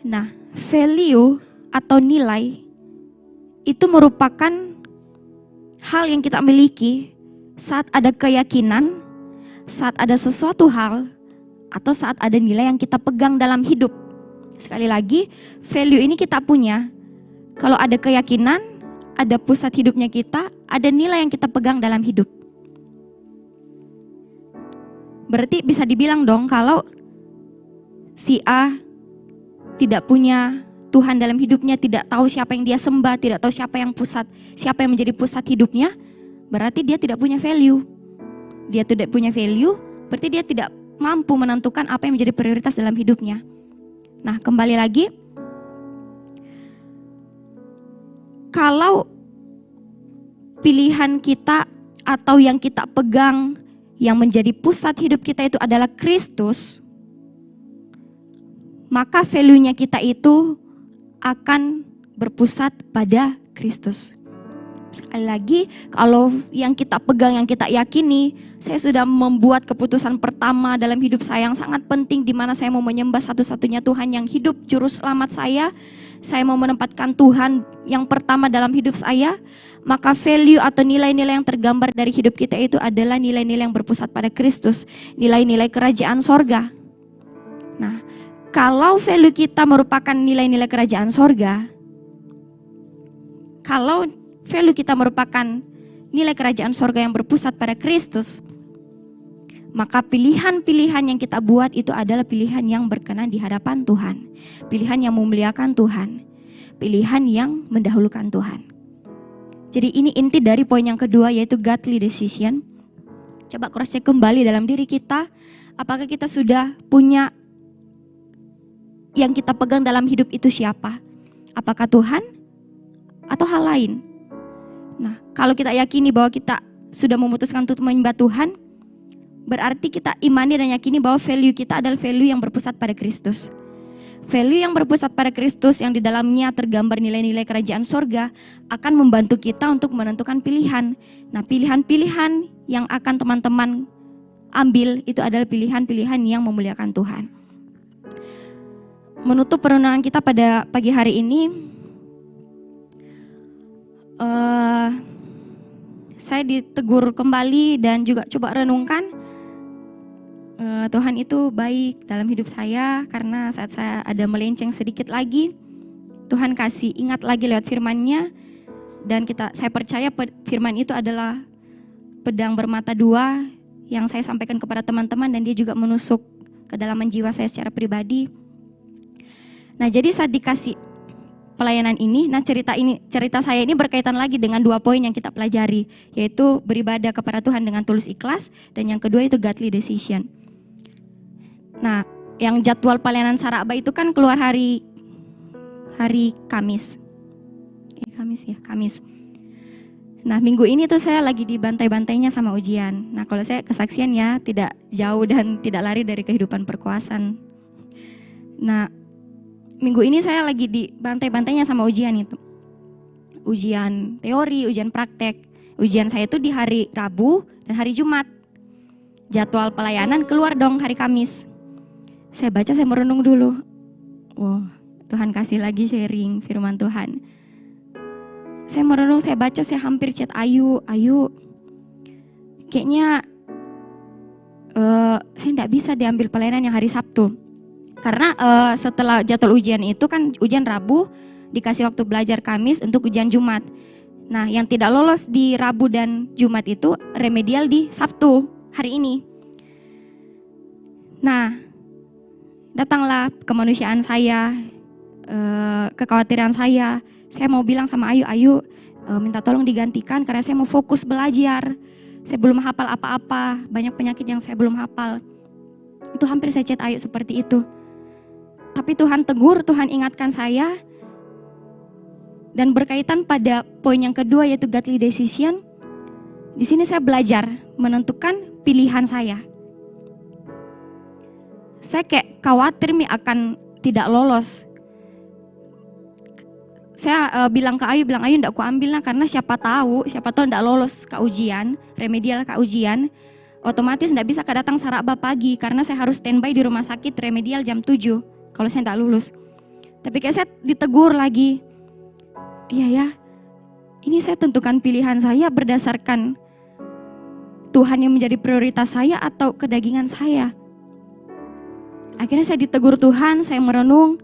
Nah, value atau nilai itu merupakan hal yang kita miliki saat ada keyakinan, saat ada sesuatu hal, atau saat ada nilai yang kita pegang dalam hidup. Sekali lagi, value ini kita punya. Kalau ada keyakinan, ada pusat hidupnya kita, ada nilai yang kita pegang dalam hidup. Berarti bisa dibilang dong kalau si A tidak punya Tuhan dalam hidupnya, tidak tahu siapa yang dia sembah, tidak tahu siapa yang menjadi pusat hidupnya, berarti dia tidak punya value. Dia tidak punya value, berarti dia tidak mampu menentukan apa yang menjadi prioritas dalam hidupnya. Nah, kembali lagi, kalau pilihan kita atau yang kita pegang yang menjadi pusat hidup kita itu adalah Kristus, maka value-nya kita itu akan berpusat pada Kristus. Sekali lagi, kalau yang kita pegang, yang kita yakini, saya sudah membuat keputusan pertama dalam hidup saya yang sangat penting, di mana saya mau menyembah satu-satunya Tuhan yang hidup, juru selamat saya. Saya mau menempatkan Tuhan yang pertama dalam hidup saya. Maka value atau nilai-nilai yang tergambar dari hidup kita itu adalah nilai-nilai yang berpusat pada Kristus, nilai-nilai kerajaan sorga. Nah, kalau value kita merupakan nilai-nilai kerajaan sorga, kalau value kita merupakan nilai kerajaan sorga yang berpusat pada Kristus, maka pilihan-pilihan yang kita buat itu adalah pilihan yang berkenan di hadapan Tuhan, pilihan yang memuliakan Tuhan, pilihan yang mendahulukan Tuhan. Jadi ini inti dari poin yang kedua, yaitu godly decision. Coba cross check kembali dalam diri kita, apakah kita sudah punya yang kita pegang dalam hidup itu siapa? Apakah Tuhan atau hal lain? Nah, kalau kita yakini bahwa kita sudah memutuskan untuk menyembah Tuhan, berarti kita imani dan yakini bahwa value kita adalah value yang berpusat pada Kristus. Value yang berpusat pada Kristus yang di dalamnya tergambar nilai-nilai kerajaan sorga akan membantu kita untuk menentukan pilihan. Nah, pilihan-pilihan yang akan teman-teman ambil itu adalah pilihan-pilihan yang memuliakan Tuhan. Menutup perenungan kita pada pagi hari ini, saya ditegur kembali dan juga coba renungkan, Tuhan itu baik dalam hidup saya, karena saat saya ada melenceng sedikit lagi, Tuhan kasih ingat lagi lewat firman-Nya, dan saya percaya firman itu adalah pedang bermata dua yang saya sampaikan kepada teman-teman, dan dia juga menusuk kedalaman jiwa saya secara pribadi. Nah, jadi saat dikasih pelayanan ini, nah cerita saya ini berkaitan lagi dengan 2 poin yang kita pelajari, yaitu beribadah kepada Tuhan dengan tulus ikhlas, dan yang kedua itu godly decision. Nah, yang jadwal pelayanan Saraba itu kan keluar hari Kamis. Kamis. Nah, minggu ini tuh saya lagi dibantai-bantainya sama ujian. Nah, kalau saya kesaksian ya tidak jauh dan tidak lari dari kehidupan perkuasaan. Nah, minggu ini saya lagi dibantai-bantainya sama ujian itu. Ujian teori, ujian praktek. Ujian saya itu di hari Rabu dan hari Jumat. Jadwal pelayanan keluar dong hari Kamis. Saya baca, saya merenung dulu. Wow, Tuhan kasih lagi sharing firman Tuhan. Saya merenung, saya baca, saya hampir chat Ayu. Kayaknya saya tidak bisa diambil pelayanan yang hari Sabtu. Karena setelah jadwal ujian itu kan ujian Rabu, dikasih waktu belajar Kamis untuk ujian Jumat. Nah, yang tidak lolos di Rabu dan Jumat itu remedial di Sabtu hari ini. Nah, datanglah kemanusiaan saya, kekhawatiran saya. Saya mau bilang sama Ayu, minta tolong digantikan karena saya mau fokus belajar. Saya belum hafal apa-apa, banyak penyakit yang saya belum hafal. Itu hampir saya chat Ayu seperti itu. Tapi Tuhan tegur, Tuhan ingatkan saya. Dan berkaitan pada poin yang kedua, yaitu godly decision. Di sini saya belajar menentukan pilihan saya. Saya kayak khawatir akan tidak lolos. Saya bilang ke Ayu, enggak aku ambil lah, karena siapa tahu enggak lolos ke ujian, remedial ke ujian, otomatis enggak bisa kedatang Saraba pagi, karena saya harus standby di rumah sakit remedial jam 7, kalau saya enggak lulus. Tapi kayak saya ditegur lagi, iya ya, ini saya tentukan pilihan saya berdasarkan Tuhan yang menjadi prioritas saya atau kedagingan saya. Akhirnya saya ditegur Tuhan, saya merenung,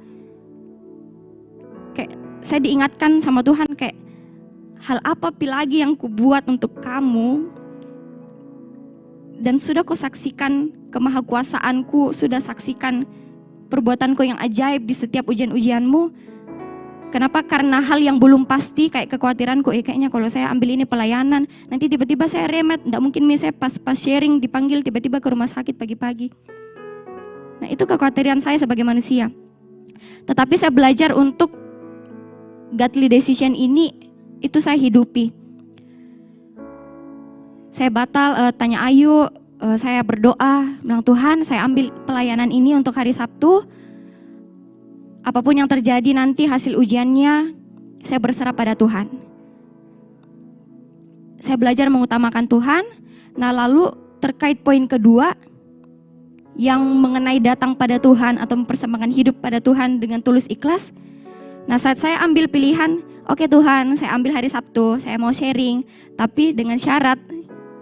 kayak saya diingatkan sama Tuhan kayak, hal apa lagi yang kubuat untuk kamu dan sudah kau saksikan kemahakuasaanku, sudah saksikan perbuatanku yang ajaib di setiap ujian-ujianmu. Kenapa? Karena hal yang belum pasti, kayak kekhawatiranku, kayaknya kalau saya ambil ini pelayanan, nanti tiba-tiba saya remet, enggak mungkin saya pas sharing dipanggil tiba-tiba ke rumah sakit pagi-pagi. Nah, itu kekhawatiran saya sebagai manusia. Tetapi saya belajar untuk godly decision ini, itu saya hidupi. Saya tanya Ayu, saya berdoa, bilang Tuhan, saya ambil pelayanan ini untuk hari Sabtu. Apapun yang terjadi nanti hasil ujiannya, saya berserah pada Tuhan. saya belajar mengutamakan Tuhan. Nah, lalu terkait poin kedua yang mengenai datang pada Tuhan atau mempersembahkan hidup pada Tuhan dengan tulus ikhlas. Nah, saat saya ambil pilihan, oke Tuhan, saya ambil hari Sabtu, saya mau sharing, tapi dengan syarat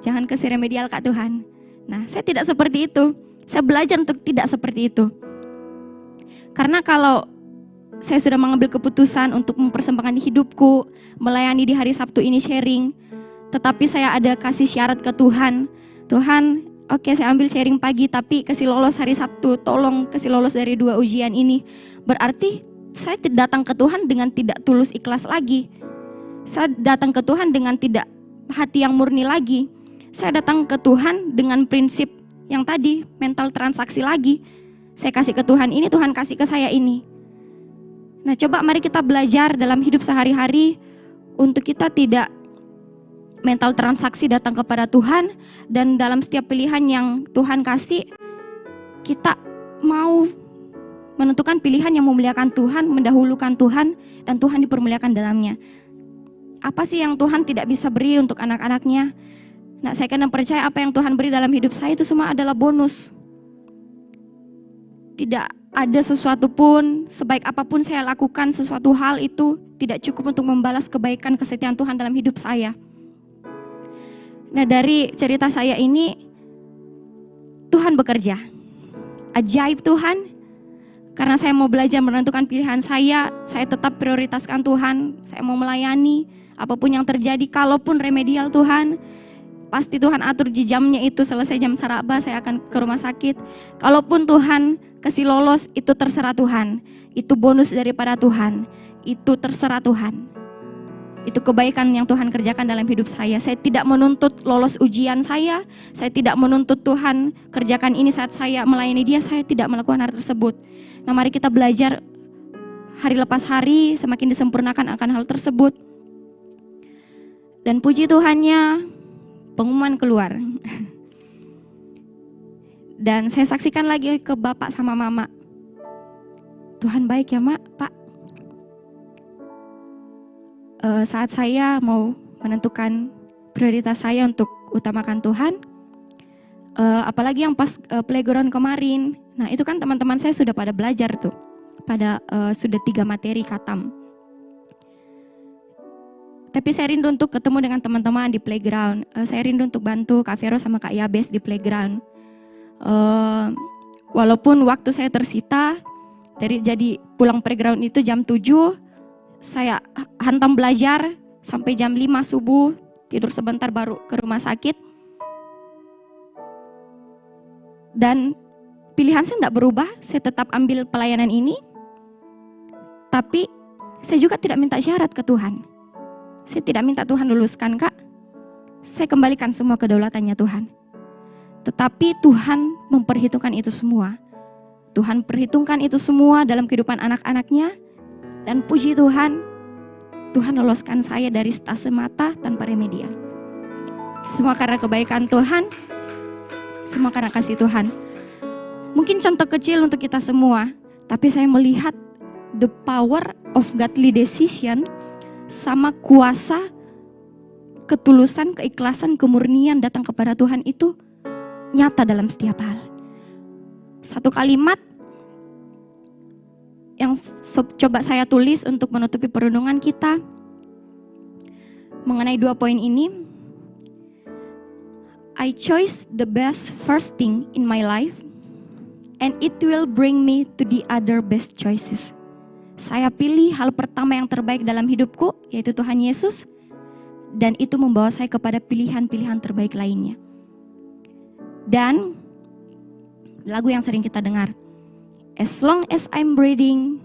jangan kasih remedial Kak Tuhan. Nah, saya tidak seperti itu. Saya belajar untuk tidak seperti itu. Karena kalau saya sudah mengambil keputusan untuk mempersembahkan hidupku, melayani di hari Sabtu ini sharing, tetapi saya ada kasih syarat ke Tuhan. Tuhan, oke, saya ambil sharing pagi, tapi kasih lolos hari Sabtu, tolong kasih lolos dari 2 ujian ini. Berarti saya datang ke Tuhan dengan tidak tulus ikhlas lagi. Saya datang ke Tuhan dengan tidak hati yang murni lagi. Saya datang ke Tuhan dengan prinsip yang tadi, mental transaksi lagi. Saya kasih ke Tuhan ini, Tuhan kasih ke saya ini. Nah, coba mari kita belajar dalam hidup sehari-hari untuk kita tidak mental transaksi datang kepada Tuhan, dan dalam setiap pilihan yang Tuhan kasih, kita mau menentukan pilihan yang memuliakan Tuhan, mendahulukan Tuhan, dan Tuhan dipermuliakan dalamnya. Apa sih yang Tuhan tidak bisa beri untuk anak-anaknya? Nah, saya kadang percaya apa yang Tuhan beri dalam hidup saya itu semua adalah bonus. Tidak ada sesuatu pun, sebaik apapun saya lakukan, sesuatu hal itu tidak cukup untuk membalas kebaikan kesetiaan Tuhan dalam hidup saya. Nah, dari cerita saya ini, Tuhan bekerja. Ajaib Tuhan, karena saya mau belajar menentukan pilihan saya tetap prioritaskan Tuhan, saya mau melayani, apapun yang terjadi, kalaupun remedial Tuhan, pasti Tuhan atur di jamnya itu, selesai jam saraba saya akan ke rumah sakit. Kalaupun Tuhan kasih lolos, itu terserah Tuhan. Itu bonus daripada Tuhan. Itu terserah Tuhan. Itu kebaikan yang Tuhan kerjakan dalam hidup saya. Saya tidak menuntut lolos ujian saya tidak menuntut Tuhan kerjakan ini saat saya melayani dia, saya tidak melakukan hal tersebut. Nah, mari kita belajar hari lepas hari semakin disempurnakan akan hal tersebut. Dan puji Tuhannya, pengumuman keluar. Dan saya saksikan lagi ke bapak sama mama. Tuhan baik ya Mak, Pak. Saat saya mau menentukan prioritas saya untuk utamakan Tuhan, apalagi yang pas playground kemarin. Nah, itu kan teman-teman saya sudah pada belajar tuh, pada sudah 3 materi khatam. Tapi saya rindu untuk ketemu dengan teman-teman di playground. Saya rindu untuk bantu Kak Vero sama Kak Yabes di playground. Walaupun waktu saya tersita, jadi pulang playground itu jam 7, saya hantam belajar sampai jam 5 subuh, tidur sebentar baru ke rumah sakit. Dan pilihan saya tidak berubah, saya tetap ambil pelayanan ini. Tapi saya juga tidak minta syarat ke Tuhan. Saya tidak minta Tuhan luluskan Kak. Saya kembalikan semua kedaulatannya Tuhan. Tetapi Tuhan memperhitungkan itu semua. Tuhan perhitungkan itu semua dalam kehidupan anak-anaknya. Dan puji Tuhan, Tuhan loloskan saya dari stase mata tanpa remedial. Semua karena kebaikan Tuhan, semua karena kasih Tuhan. Mungkin contoh kecil untuk kita semua, tapi saya melihat the power of godly decision sama kuasa, ketulusan, keikhlasan, kemurnian datang kepada Tuhan itu nyata dalam setiap hal. Satu kalimat yang coba saya tulis untuk menutupi perenungan kita mengenai 2 poin ini. I choose the best first thing in my life and it will bring me to the other best choices. Saya pilih hal pertama yang terbaik dalam hidupku, yaitu Tuhan Yesus, dan itu membawa saya kepada pilihan-pilihan terbaik lainnya. Dan lagu yang sering kita dengar, as long as I'm breathing,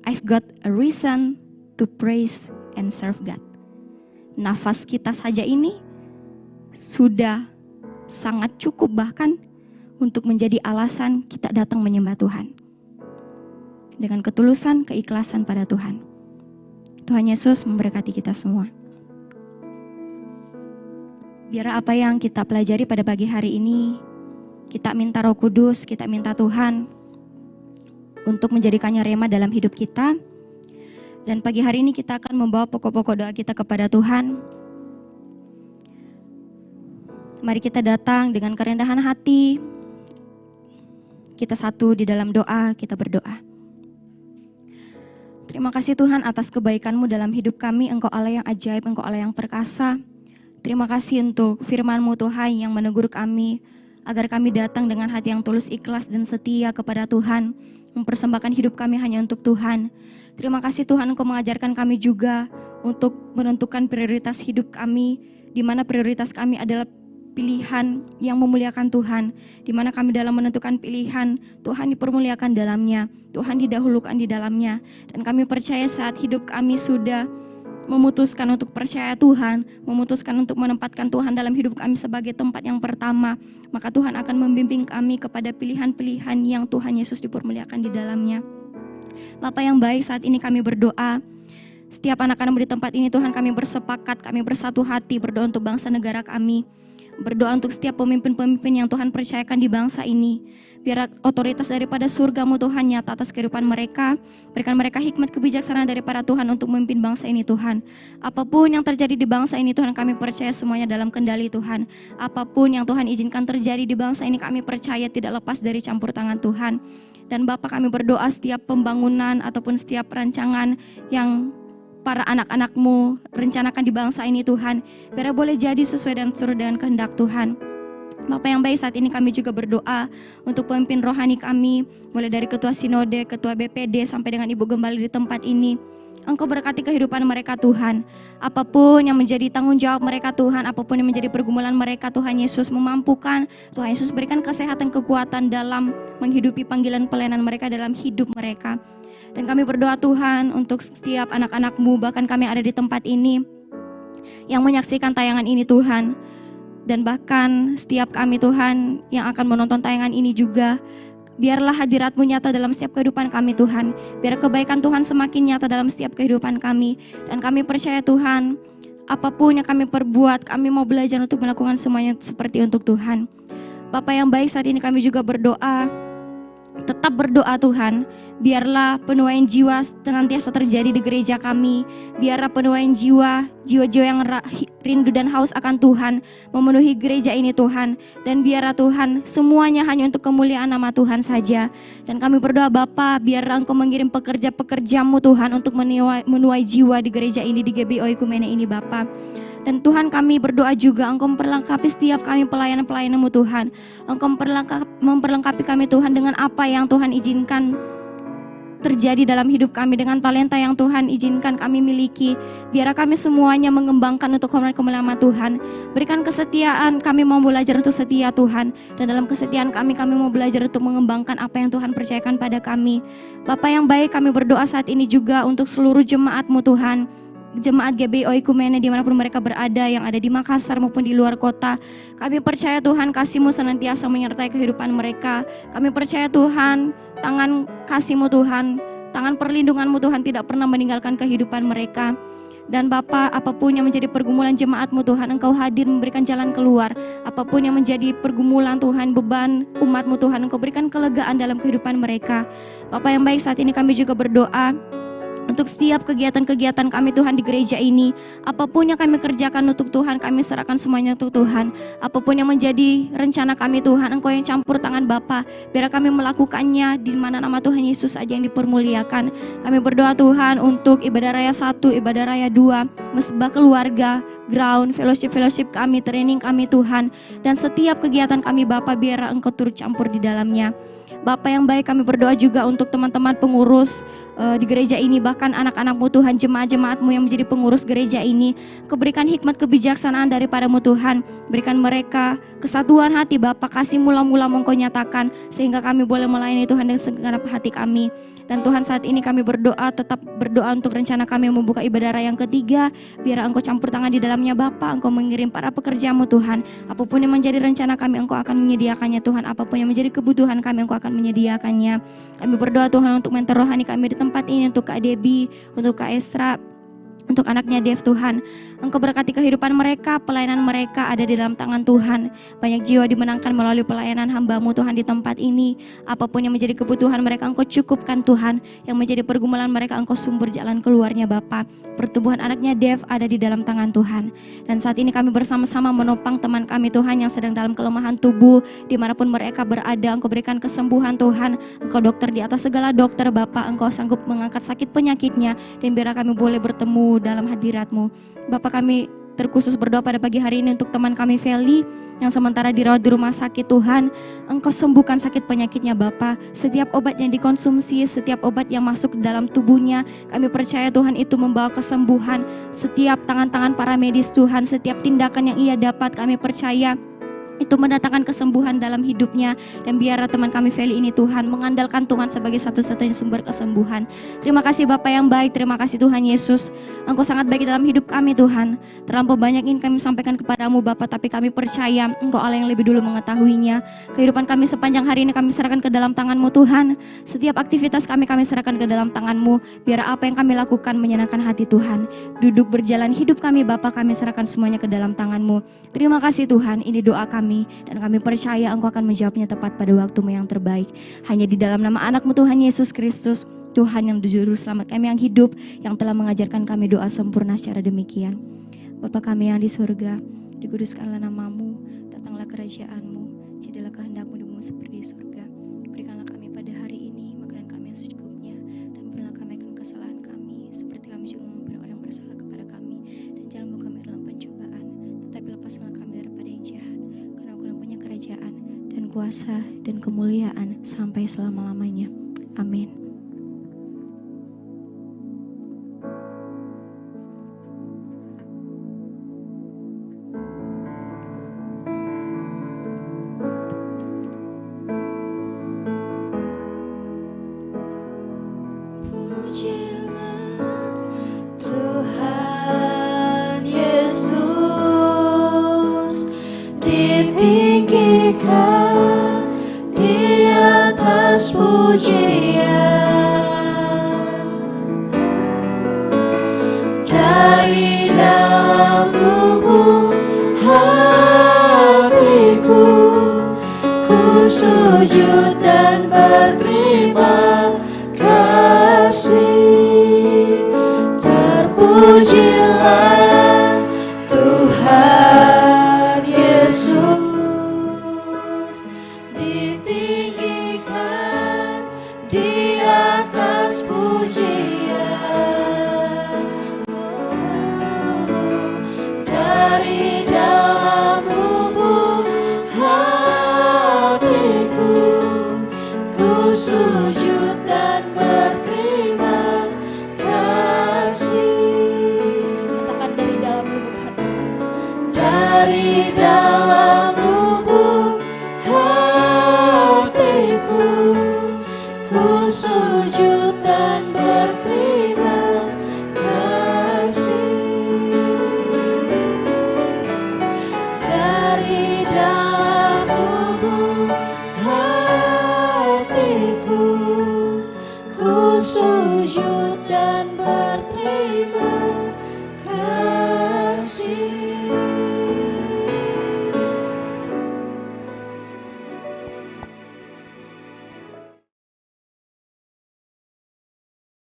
I've got a reason to praise and serve God. Nafas kita saja ini sudah sangat cukup bahkan untuk menjadi alasan kita datang menyembah Tuhan. Dengan ketulusan, keikhlasan pada Tuhan. Tuhan Yesus memberkati kita semua. Biar apa yang kita pelajari pada pagi hari ini, kita minta Roh Kudus, kita minta Tuhan untuk menjadikannya rema dalam hidup kita. Dan pagi hari ini kita akan membawa pokok-pokok doa kita kepada Tuhan. Mari kita datang dengan kerendahan hati. Kita satu di dalam doa, kita berdoa. Terima kasih Tuhan atas kebaikan-Mu dalam hidup kami. Engkau Allah yang ajaib, Engkau Allah yang perkasa. Terima kasih untuk firman-Mu Tuhan yang menegur kami, agar kami datang dengan hati yang tulus, ikhlas dan setia kepada Tuhan, mempersembahkan hidup kami hanya untuk Tuhan. Terima kasih Tuhan, Engkau mengajarkan kami juga untuk menentukan prioritas hidup kami, di mana prioritas kami adalah pilihan yang memuliakan Tuhan, di mana kami dalam menentukan pilihan, Tuhan dipermuliakan dalamnya, Tuhan didahulukan di dalamnya. Dan kami percaya saat hidup kami sudah memutuskan untuk percaya Tuhan, memutuskan untuk menempatkan Tuhan dalam hidup kami sebagai tempat yang pertama, maka Tuhan akan membimbing kami kepada pilihan-pilihan yang Tuhan Yesus dipermuliakan di dalamnya. Bapa yang baik, saat ini kami berdoa, setiap anak-anak-Mu di tempat ini Tuhan, kami bersepakat, kami bersatu hati berdoa untuk bangsa negara kami. Berdoa untuk setiap pemimpin-pemimpin yang Tuhan percayakan di bangsa ini. Biar otoritas daripada surga-Mu Tuhan nyata atas kehidupan mereka. Berikan mereka hikmat kebijaksanaan daripada Tuhan untuk memimpin bangsa ini Tuhan. Apapun yang terjadi di bangsa ini Tuhan, kami percaya semuanya dalam kendali Tuhan. Apapun yang Tuhan izinkan terjadi di bangsa ini, kami percaya tidak lepas dari campur tangan Tuhan. Dan Bapa, kami berdoa setiap pembangunan ataupun setiap rancangan yang para anak-anak-Mu rencanakan di bangsa ini Tuhan, biar boleh jadi sesuai dan sesuai dengan kehendak Tuhan. Bapa yang baik, saat ini kami juga berdoa untuk pemimpin rohani kami, mulai dari ketua sinode, ketua BPD sampai dengan ibu gembala di tempat ini. Engkau berkati kehidupan mereka Tuhan. Apapun yang menjadi tanggung jawab mereka Tuhan, apapun yang menjadi pergumulan mereka, Tuhan Yesus memampukan. Tuhan Yesus berikan kesehatan, kekuatan dalam menghidupi panggilan pelayanan mereka dalam hidup mereka. Dan kami berdoa Tuhan untuk setiap anak-anak-Mu, bahkan kami yang ada di tempat ini, yang menyaksikan tayangan ini Tuhan. Dan bahkan setiap kami Tuhan yang akan menonton tayangan ini juga, biarlah hadirat-Mu nyata dalam setiap kehidupan kami Tuhan. Biar kebaikan Tuhan semakin nyata dalam setiap kehidupan kami. Dan kami percaya Tuhan, apapun yang kami perbuat, kami mau belajar untuk melakukan semuanya seperti untuk Tuhan. Bapa yang baik, saat ini kami juga berdoa, tetap berdoa Tuhan, biarlah penuaian jiwa senantiasa terjadi di gereja kami. Biarlah penuaian jiwa-jiwa yang rindu dan haus akan Tuhan memenuhi gereja ini Tuhan. Dan biarlah Tuhan semuanya hanya untuk kemuliaan nama Tuhan saja. Dan kami berdoa Bapa, biarlah Engkau mengirim pekerja-pekerja-Mu Tuhan untuk menuai jiwa di gereja ini, di GBO Ekumene ini Bapa. Dan Tuhan, kami berdoa juga Engkau memperlengkapi setiap kami pelayanan-pelayanan-Mu Tuhan. Engkau memperlengkapi kami Tuhan dengan apa yang Tuhan izinkan terjadi dalam hidup kami, dengan talenta yang Tuhan izinkan kami miliki. Biar kami semuanya mengembangkan untuk kemuliaan nama Tuhan. Berikan kesetiaan, kami mau belajar untuk setia Tuhan. Dan dalam kesetiaan kami mau belajar untuk mengembangkan apa yang Tuhan percayakan pada kami. Bapa yang baik, kami berdoa saat ini juga untuk seluruh jemaat-Mu Tuhan. Jemaat GBO Ekumene dimanapun mereka berada, yang ada di Makassar maupun di luar kota. Kami percaya Tuhan kasih-Mu senantiasa menyertai kehidupan mereka. Kami percaya Tuhan tangan kasih-Mu Tuhan, tangan perlindungan-Mu Tuhan tidak pernah meninggalkan kehidupan mereka. Dan Bapa, apapun yang menjadi pergumulan jemaat-Mu Tuhan, Engkau hadir memberikan jalan keluar. Apapun yang menjadi pergumulan Tuhan, beban umat-Mu Tuhan, Engkau berikan kelegaan dalam kehidupan mereka. Bapa yang baik, saat ini kami juga berdoa untuk setiap kegiatan-kegiatan kami Tuhan di gereja ini. Apapun yang kami kerjakan untuk Tuhan, kami serahkan semuanya untuk Tuhan. Apapun yang menjadi rencana kami Tuhan, Engkau yang campur tangan Bapa. Biar kami melakukannya di mana nama Tuhan Yesus saja yang dipermuliakan. Kami berdoa Tuhan untuk ibadah raya 1, ibadah raya 2, mesbah keluarga, ground, fellowship kami, training kami Tuhan. Dan setiap kegiatan kami Bapa, biar Engkau turut campur di dalamnya. Bapa yang baik, kami berdoa juga untuk teman-teman pengurus di gereja ini, bahkan anak-anak-Mu Tuhan, jemaat-jemaat-Mu yang menjadi pengurus gereja ini. Kau berikan hikmat kebijaksanaan daripada-Mu Tuhan. Berikan mereka kesatuan hati Bapa, kasih mula-mula Engkau nyatakan, sehingga kami boleh melayani Tuhan dengan segenap hati kami. Dan Tuhan, saat ini kami berdoa, tetap berdoa untuk rencana kami membuka ibadah raya yang ketiga. Biar Engkau campur tangan di dalamnya Bapa, Engkau mengirim para pekerja-Mu Tuhan. Apapun yang menjadi rencana kami, Engkau akan menyediakannya Tuhan. Apapun yang menjadi kebutuhan kami, Engkau akan menyediakannya. Kami berdoa Tuhan untuk mentor rohani kami di tempat ini, untuk Kak Debbie, untuk Kak Esra, Untuk anaknya Dev Tuhan, Engkau berkati kehidupan mereka, pelayanan mereka ada di dalam tangan Tuhan. Banyak jiwa dimenangkan melalui pelayanan hamba-Mu Tuhan di tempat ini. Apapun yang menjadi kebutuhan mereka Engkau cukupkan Tuhan. Yang menjadi pergumulan mereka Engkau sumber jalan keluarnya Bapa. Pertumbuhan anaknya Dev ada di dalam tangan Tuhan. Dan saat ini kami bersama-sama menopang teman kami Tuhan yang sedang dalam kelemahan tubuh. Dimanapun mereka berada Engkau berikan kesembuhan Tuhan. Engkau dokter di atas segala dokter Bapa. Engkau sanggup mengangkat sakit penyakitnya. Dan biar kami boleh bertemu dalam hadirat-Mu. Bapak, kami terkhusus berdoa pada pagi hari ini untuk teman kami Feli yang sementara dirawat di rumah sakit Tuhan. Engkau sembuhkan sakit penyakitnya Bapa. Setiap obat yang dikonsumsi, setiap obat yang masuk ke dalam tubuhnya, kami percaya Tuhan itu membawa kesembuhan. Setiap tangan-tangan para medis Tuhan, setiap tindakan yang ia dapat kami percaya itu mendatangkan kesembuhan dalam hidupnya. Dan biarlah teman kami Feli ini Tuhan mengandalkan Tuhan sebagai satu-satunya sumber kesembuhan. Terima kasih Bapa yang baik, terima kasih Tuhan Yesus. Engkau sangat baik dalam hidup kami Tuhan. Terlampau banyak ingin kami sampaikan kepadamu Bapa, tapi kami percaya Engkau Allah yang lebih dulu mengetahuinya. Kehidupan kami sepanjang hari ini kami serahkan ke dalam tangan-Mu Tuhan. Setiap aktivitas kami serahkan ke dalam tangan-Mu. Biar apa yang kami lakukan menyenangkan hati Tuhan. Duduk berjalan hidup kami Bapa, kami serahkan semuanya ke dalam tangan-Mu. Terima kasih Tuhan, ini doa kami. Dan kami percaya Engkau akan menjawabnya tepat pada waktu-Mu yang terbaik. Hanya di dalam nama anak-Mu Tuhan Yesus Kristus, Tuhan yang juru selamat kami yang hidup, yang telah mengajarkan kami doa sempurna secara demikian. Bapa kami yang di surga, dikuduskanlah nama-Mu, datanglah kerajaan-Mu, jadilah kehendak-Mu di bumi seperti di surga. Berikanlah kami pada hari ini makanan kami yang secukupnya, dan berilah kami akan kesalahan kami, seperti kami juga mengampuni orang yang bersalah kepada kami. Dan jangan bawa kami dalam pencobaan, tetapi lepaskanlah kami daripada yang jahat. Kerajaan dan kuasa dan kemuliaan sampai selama-lamanya. Amin. Tuhan Yesus ditinggikan di atas pujian, dari dalam lubuk hatiku ku sujud dan berterima kasih. Terpujilah Tuhan Yesus, ditinggikan di atas pujian. Dari dalam lubuk hatiku ku sujud